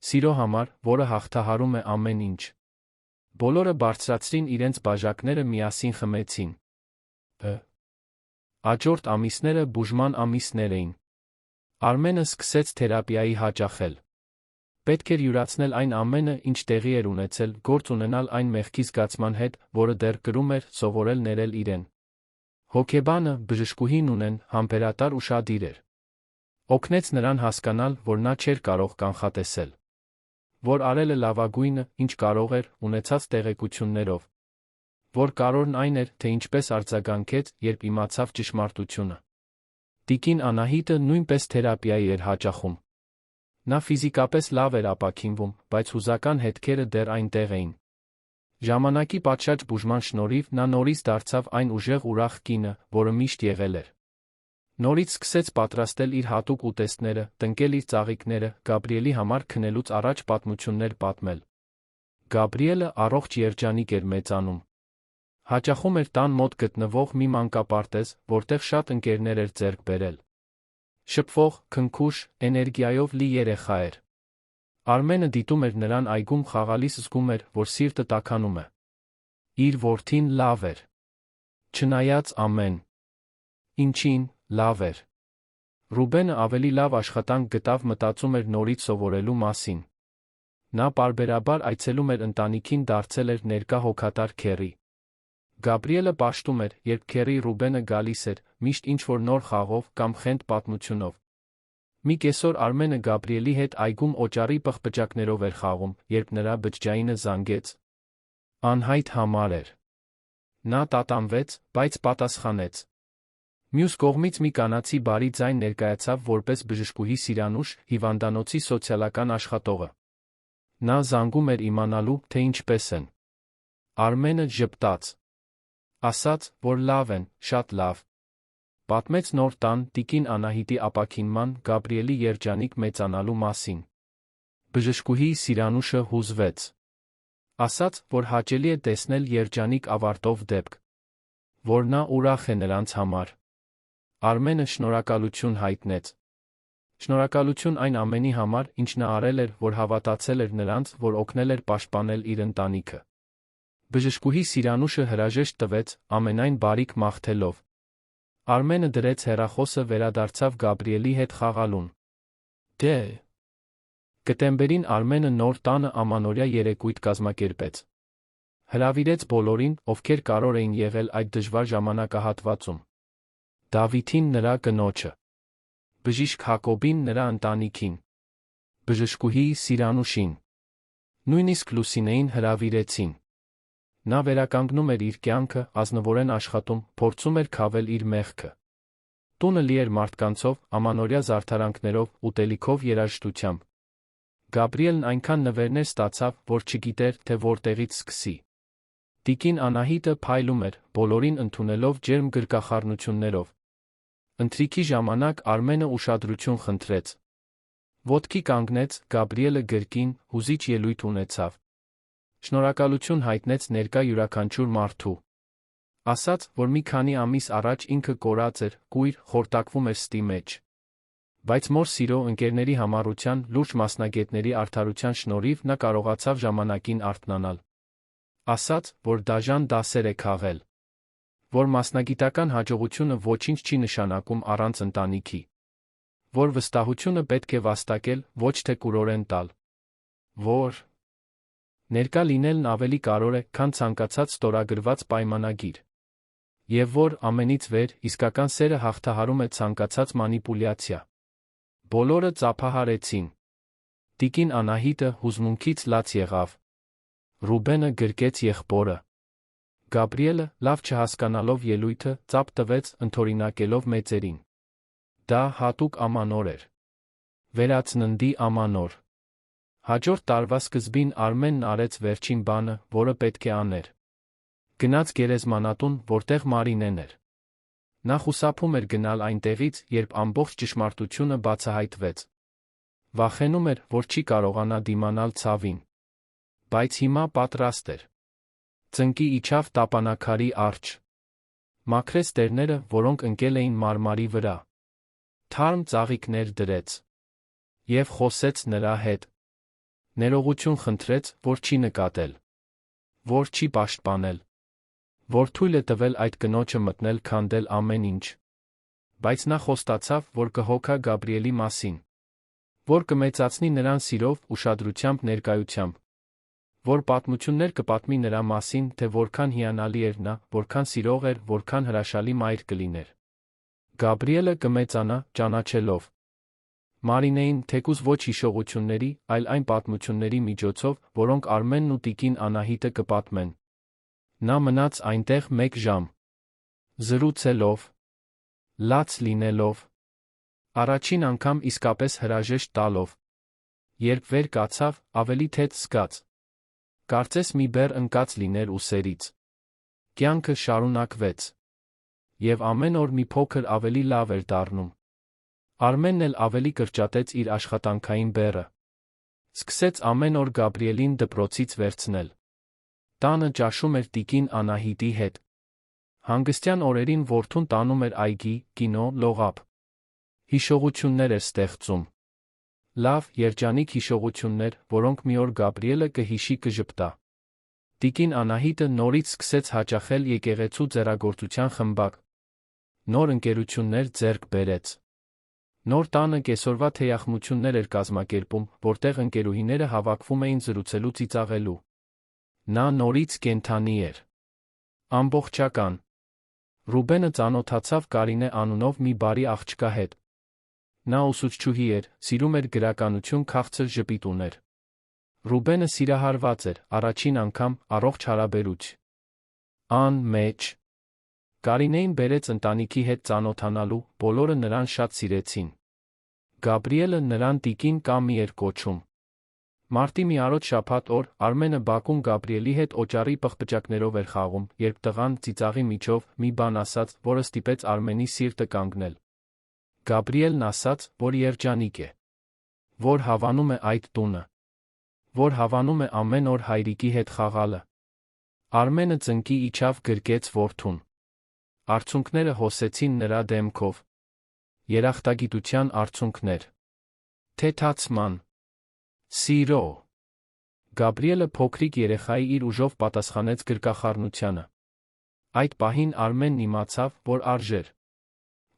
S1: Սիրո համար, որը հաղթահարում է ամեն ինչ։ Բոլորը բարձրացրին իրենց բաժակները, միասին խմեցին։ Հաջորդ ամիսները բուժման ամիսներ էին։ Արմենը սկսեց թերապիայի հաճախել։ Պետք էր յուրացնել այն ամենը, ինչ տեղի էր ունեցել, գործ ունենալ այն մեղքի զգացման հետ, որը դեռ կրում էր, սովորել ներել իրեն։ Հոգեբանը, բժշկուհին ունեն, համբերատար ուշադիր էր։ Օգնեց նրան հասկանալ, որ նա չէր կարող կանխատեսել։ Որ արել է լավագույնը, ինչ կարող էր, ունեցած տեղեկություններով։ Որ կարևորն այն էր, թե ինչպես արձագանքեց, երբ իմացավ ճշմարտությունը։ Տիկին Անահիտը նույնպես թերապիայի էր հաճախում։ Նա ֆիզիկապես լավ էր ապաքինվում, բայց հուզական հետքերը դեռ այնտեղ էին։ Ժամանակի պատշաճ բուժման շնորհիվ նա նորից դարձավ այն ուժեղ ուրախ կինը, որը միշտ եղել էր։ Նորից սկսեց պատրաստել իր հատուկ ուտեստները, տնկել իր ծաղիկները, Գաբրիելի համար քնելուց առաջ պատմություններ պատմել։ Գաբրիելը առողջ երջանիկ էր մեծանում։ Հաճախում էր տան մոտ գտնվող մի մանկապարտեզ, որտեղ շատ ընկերներ էր ձեռք բերել։ Շփվող, քնքուշ, էներգիայով լի երեխա էր։ Արմենը դիտում էր նրան այգում խաղալիս, զգում էր, որ սիրտը տաքանում է։ Իր որդին լավ էր։ Չնայած ամեն ինչին, լավ էր։ Ռուբենը ավելի լավ աշխատանք գտավ, մտածում էր նորից սովորելու մասին։ Նա պարբերաբար այցելում էր ընտանիքին, դարձել էր ներկա հոգատար քեռի։ Գաբրիելը պաշտում էր, երբ քեռի Ռուբենը գալիս էր, միշտ ինչ-որ նոր խաղով կամ խենթ պատմությունով։ Մի կեսօր Արմենը Գաբրիելի հետ այգում օճառի պղպջակներով էր խաղում, երբ նրա բջջայինը զանգեց։ Անհայտ համար էր։ Նա տատանվեց, բայց պատասխանեց։ Մյուս կողմից մի կանացի բարի ձայն ներկայացավ որպես բժշկուհի Սիրանուշ, հիվանդանոցի սոցիալական աշխատողը։ Նա զանգում էր իմանալու, թե ինչպես են։ Արմենը ժպտաց։ Ասաց, որ լավ են, շատ լավ։ Պատմեց նոր տան, տիկին Անահիտի ապաքինման, Գաբրիելի երջանիկ մեծանալու մասին։ Բժշկուհի Սիրանուշը հուզվեց։ Ասաց, որ հաճելի է տեսնել երջանիկ ավարտով դեպք։ Որ նա ուրախ է նրանց համար։ Արմենը շնորհակալություն հայտնեց։ Շնորհակալություն այն ամենի համար, ինչ նա արել էր, որ հավատացել էր նրանց, որ օգնել էր պաշտպանել իր ընտանիքը։ Բժշկուհի Սիրանուշը հրաժեշտ տվեց, ամենայն բարիք մաղթելով։ Արմենը դրեց հեռախոսը, վերադարձավ Գաբրիելի հետ խաղալուն։ Դեկտեմբերին Արմենը նոր տանը ամանորյա երեկույթ կազմակերպեց։ Հրավիրեց բոլորին, ովքեր կարող էին եղել այդ դժվար ժամանակահատվածում։ Դավիթին, նրա կնոջը, բժիշկ Հակոբին, նրա ընտանիքին, բժշկուհի Սիրանուշին, նույնիսկ Լուսինեին հրավիրեցին։ Նա վերականգնում էր իր կյանքը, ազնվորեն աշխատում, փորձում էր քավել իր մեղքը։ Տունը լի էր մարդկանցով, ամանորյա զարդարանքներով, ուտելիքով, երաժշտությամբ։ Գաբրիելն այնքան նվերներ ստացավ, որ չգիտեր, թե որտեղից սկսի։ Տիկին Անահիտը փայլում էր, բոլորին ընդունելով ջերմ գրկախառնություններով։ Ընթրիքի ժամանակ Արմենը ուշադրություն խնդրեց։ Ոտքի կանգնեց, Գաբրիելը գրկին, հուզիչ ելույթ ունեցավ։ Շնորհակալություն հայտնեց ներկա յուրաքանչյուր մարդու։ Ասաց, որ մի քանի ամիս առաջ ինքը կորած էր, կույր, խորտակվում էր ստի մեջ։ Բայց մոր սիրո ընկերների համառության, լուրջ մասնագետների արդարության շնորհիվ նա կարողացավ ժամանակին արթնանալ։ Ասաց, որ դաժան դասեր է քաղել, որ մասնագիտական հաջողությունը ոչինչ չի նշանակում առանց ընտանիքի, որ վստահությունը պետք է վաստակել, ոչ թե կուրորեն տալ, որ ներկա լինելն ավելի կարևոր է, քան ցանկացած ստորագրված պայմանագիր, եւ որ ամենից վեր իսկական սերը հաղթահարում է ցանկացած մանիպուլյացիա։ Բոլորը ծափահարեցին։ Տիկին Անահիտը հուզմունքից լաց եղավ։ Ռուբենը գրկեց եղբորը։ Գաբրիելը, լավ չհասկանալով ելույթը, ծափ տվեց, ընդօրինակելով մեծերին։ Դա հատուկ ամանոր էր։ Վերացննդի ամանոր։ Հաջորդ տարվա սկզբին Արմենն արեց վերջին բանը, որը պետք է աներ։ Գնաց գերեզմանատուն, որտեղ Մարինեն էր։ Նա խուսափում էր գնալ այնտեղից, երբ ամբողջ ճշմարտությունը բացահայտվեց։ Վախենում էր, որ չի կարողանա դիմանալ ցավին։ Բայց հիմա պատրաստ էր։ Ծնկի իջավ տապանակարի առջ։ Մաքրեց տերները, որոնք ընկել էին մարմարի վրա։ Թարմ ծաղիկներ դրեց։ Եվ խոսեց նրա հետ։ Ներողություն խնդրեց, որ չի նկատել։ Որ չի պաշտպանել։ Որ թույլ է տվել այդ կնոջը մտնել քանդել ամեն ինչ։ Բայց նա խոստացավ, որ կհոգա Գաբրիելի մասին։ Որ կմեծացնի նրան սիրով, ուշադրությամբ, ներկայությամբ։ Որ պատմություններ կպատմի նրա մասին, թե որքան հիանալի էր նա, որքան սիրող էր, որքան հրաշալի մայր կլիներ։ Գաբրիելը կմեծանա, ճանաչելով Մարինեին, թեկուզ ոչ հիշողությունների, այլ այն պատմությունների միջոցով, որոնք Արմենն ու տիկին Անահիտը կպատմեն։ Նա մնաց այնտեղ 1 ժամ։ Զրուցելով, լաց լինելով, առաջին անգամ իսկապես հրաժեշտ տալով։ Երբ վեր կացավ, ավելի թեթ զգաց։ Կարծես մի բեռ ընկած լիներ ուսերից։ Կյանքը շարունակվեց։ Եվ ամեն օր մի փոքր ավելի լավ էր դառնում։ Արմենն էլ ավելի կրճատեց իր աշխատանքային բեռը։ Սկսեց ամեն օր Գաբրիելին դպրոցից վերցնել։ Տանը ճաշում էր տիկին Անահիտի հետ։ Հանգստյան օրերին որդուն տանում էր այգի, կինո, լողափ։ Հիշողություններ էր ստեղծում։ Լավ, երջանիկ հիշողություններ, որոնք մի օր Գաբրիելը կհիշի կժպտա։ Տիկին Անահիտը նորից սկսեց հաճախել եկեղեցու ձեռագործության խմբակ։ Նոր ընկերություններ ձեռք բերեց։ Նոր տանը կեսօրվա թեյախմություններ էր կազմակերպում, որտեղ ընկերուհիները հավաքվում էին զրուցելու ծիծաղելու։ Նա նորից կենդանի էր։ Ամբողջական։ Ռուբենը ծանոթացավ Կարինե անունով մի բարի աղջկա հետ։ Նա ուսուցչուհի էր, սիրում էր գրականություն, քաղցր ժպիտ ուներ։ Ռուբենը սիրահարված էր, առաջին անգամ, առողջ հարաբերություն մեջ։ Կարինեին բերեց ընտանիքի հետ ծանոթանալու, բոլորը նրան շատ սիրեցին։ Գաբրիելը նրան տիկին Կամի էր կոչում։ Մարտի մի առոտ շաբաթ օր Արմենը բակում Գաբրիելի հետ օճառի պղպճակներով էր խաղում, երբ տղան ծիծաղի միջով մի բան ասաց, որը ստիպեց Արմենի սիրտը կանգնել։ Գաբրիելն ասաց, որ երջանիկ է, որ հավանում է այդ տունը, որ հավանում է ամեն օր հայրիկի հետ խաղալը։ Արմենը ծնկի իջավ, գրկեց որդուն։ Արցունքները հոսեցին նրա դեմքով։ Երախտագիտության արցունքներ։ Թեթացման։ Սիրո։ Գաբրիելը փոքրիկ երեխայի իր ուժով պատասխանեց գրկախառնությանը։ Այդ պահին Արմենն իմացավ, որ արժեր։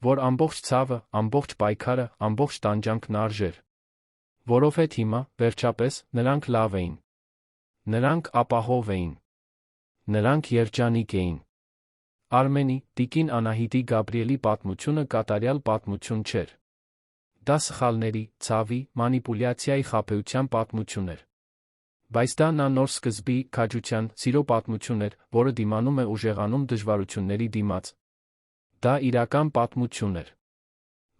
S1: Որ ամբողջ ցավը, ամբողջ պայքարը, ամբողջ տանջանքն արժեր։ Որովհետև հիմա, վերջապես, նրանք լավ էին։ Նրանք ապահով էին։ Նրանք երջանիկ էին։ Արմենի, տիկին Անահիտի Գաբրիելի պատմությունը կատարյալ պատմություն չէր։ Դա սխալների, ցավի, մանիպուլյացիայի խաբեության պատմություն էր։ Բայց դա նա նոր սկզբի, քաջության, սիրո պատմություն էր, որը դիմանում է ուժեղանում դժվարությունների դիմաց։ Դա իրական պատմություն էր։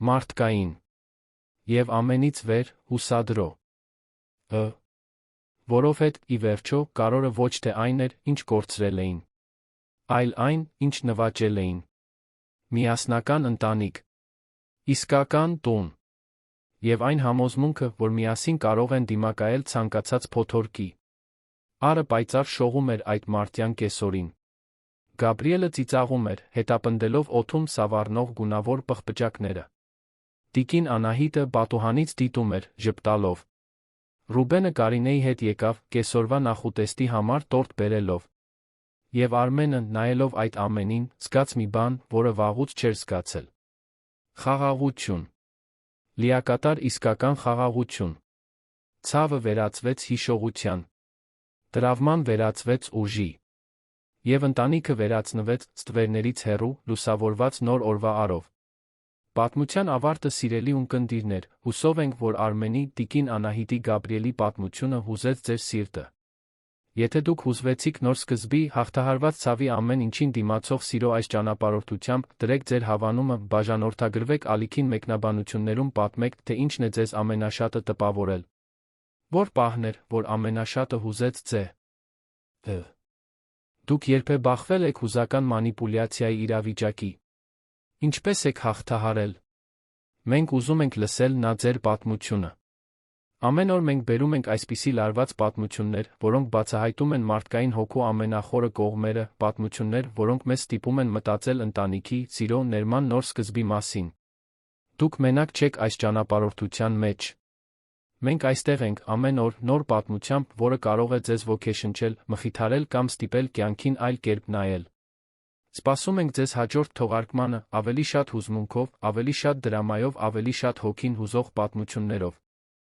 S1: Մարդկային։ Եվ ամենից վեր, հուսադրո։ Որովհետ, ի վերջո, կարորը ոչ թե այն էր, ինչ կորցրել էին, այլ այն, ինչ նվաճել էին։ Միասնական ընտանիք, իսկական տուն, եւ այն համոզմունքը, որ միասին կարող են դիմակայել ցանկացած փոթորկի։ Արը պայծառ շողում էր այդ մարտյան կեսօրին։ Գաբրիելը ծիծաղում էր, հետապնդելով օդում սավառնող գունավոր պղպջակները։ Տիկին Անահիտը պատուհանից դիտում էր, ժպտալով։ Ռուբենը Կարինեի հետ եկավ, կեսօրվա նախուտեստի համար տորտ բերելով։ Եվ Արմենը, նայելով այդ ամենին, զգաց մի բան, որը վաղուց չէր զգացել։ Խաղաղություն։ Լիակատար իսկական խաղաղություն։ Ցավը վերածվեց հիշողության։ Տրավման վերածվեց ուժի։ Եվ ընտանիքը վերածնվեց ստվերներից հեռու, լուսավորված նոր օրվա արով։ Պատմության ավարտը, սիրելի ունկնդիրներ, հուսով ենք, որ Արմենի, տիկին Անահիտի, Գաբրիելի պատմությունը հուզեց ձեր սիրտը։ Եթե դուք հուզվեցիք նոր սկզբի, հաղթահարված ցավի ամեն ինչին դիմացող սիրո այս ճանապարհորդությամբ, դրեք ձեր հավանումը, բաժանորդագրվեք ալիքին մեկնաբանություններում պատմեք, թե ինչն է ձեզ ամենաշատը տպավորել։ Որ պահն էր, որ ամենաշատը հուզեց ձեզ։ Դուք երբե բախվել եք հուզական մանիպուլյացիայի իրավիճակի։ Ինչպես եք հաղթահարել։ Մենք ուզում ենք լսել նա ձեր պատմությունը։ Ամեն օր մենք բերում ենք այսպիսի լարված պատմություններ, որոնք բացահայտում են մարդկային հոգու ամենախորը կողմերը, պատմություններ, որոնք մեզ ստիպում են մտածել ընտանիքի, սիրո, ներման նոր սկզբի մասին։ Դուք մենակ չեք այս ճանապարհորդության մեջ։ Մենք այստեղ ենք ամեն օր նոր պատմությամբ, որը կարող է ձեզ ոգեշնչել, մխիթարել կամ ստիպել կյանքին այլ կերպ նայել։ Սպասում ենք ձեզ հաջորդ թողարկմանը, ավելի շատ հուզմունքով, ավելի շատ դրամայով, ավելի շատ հոգին հուզող պատմություններով։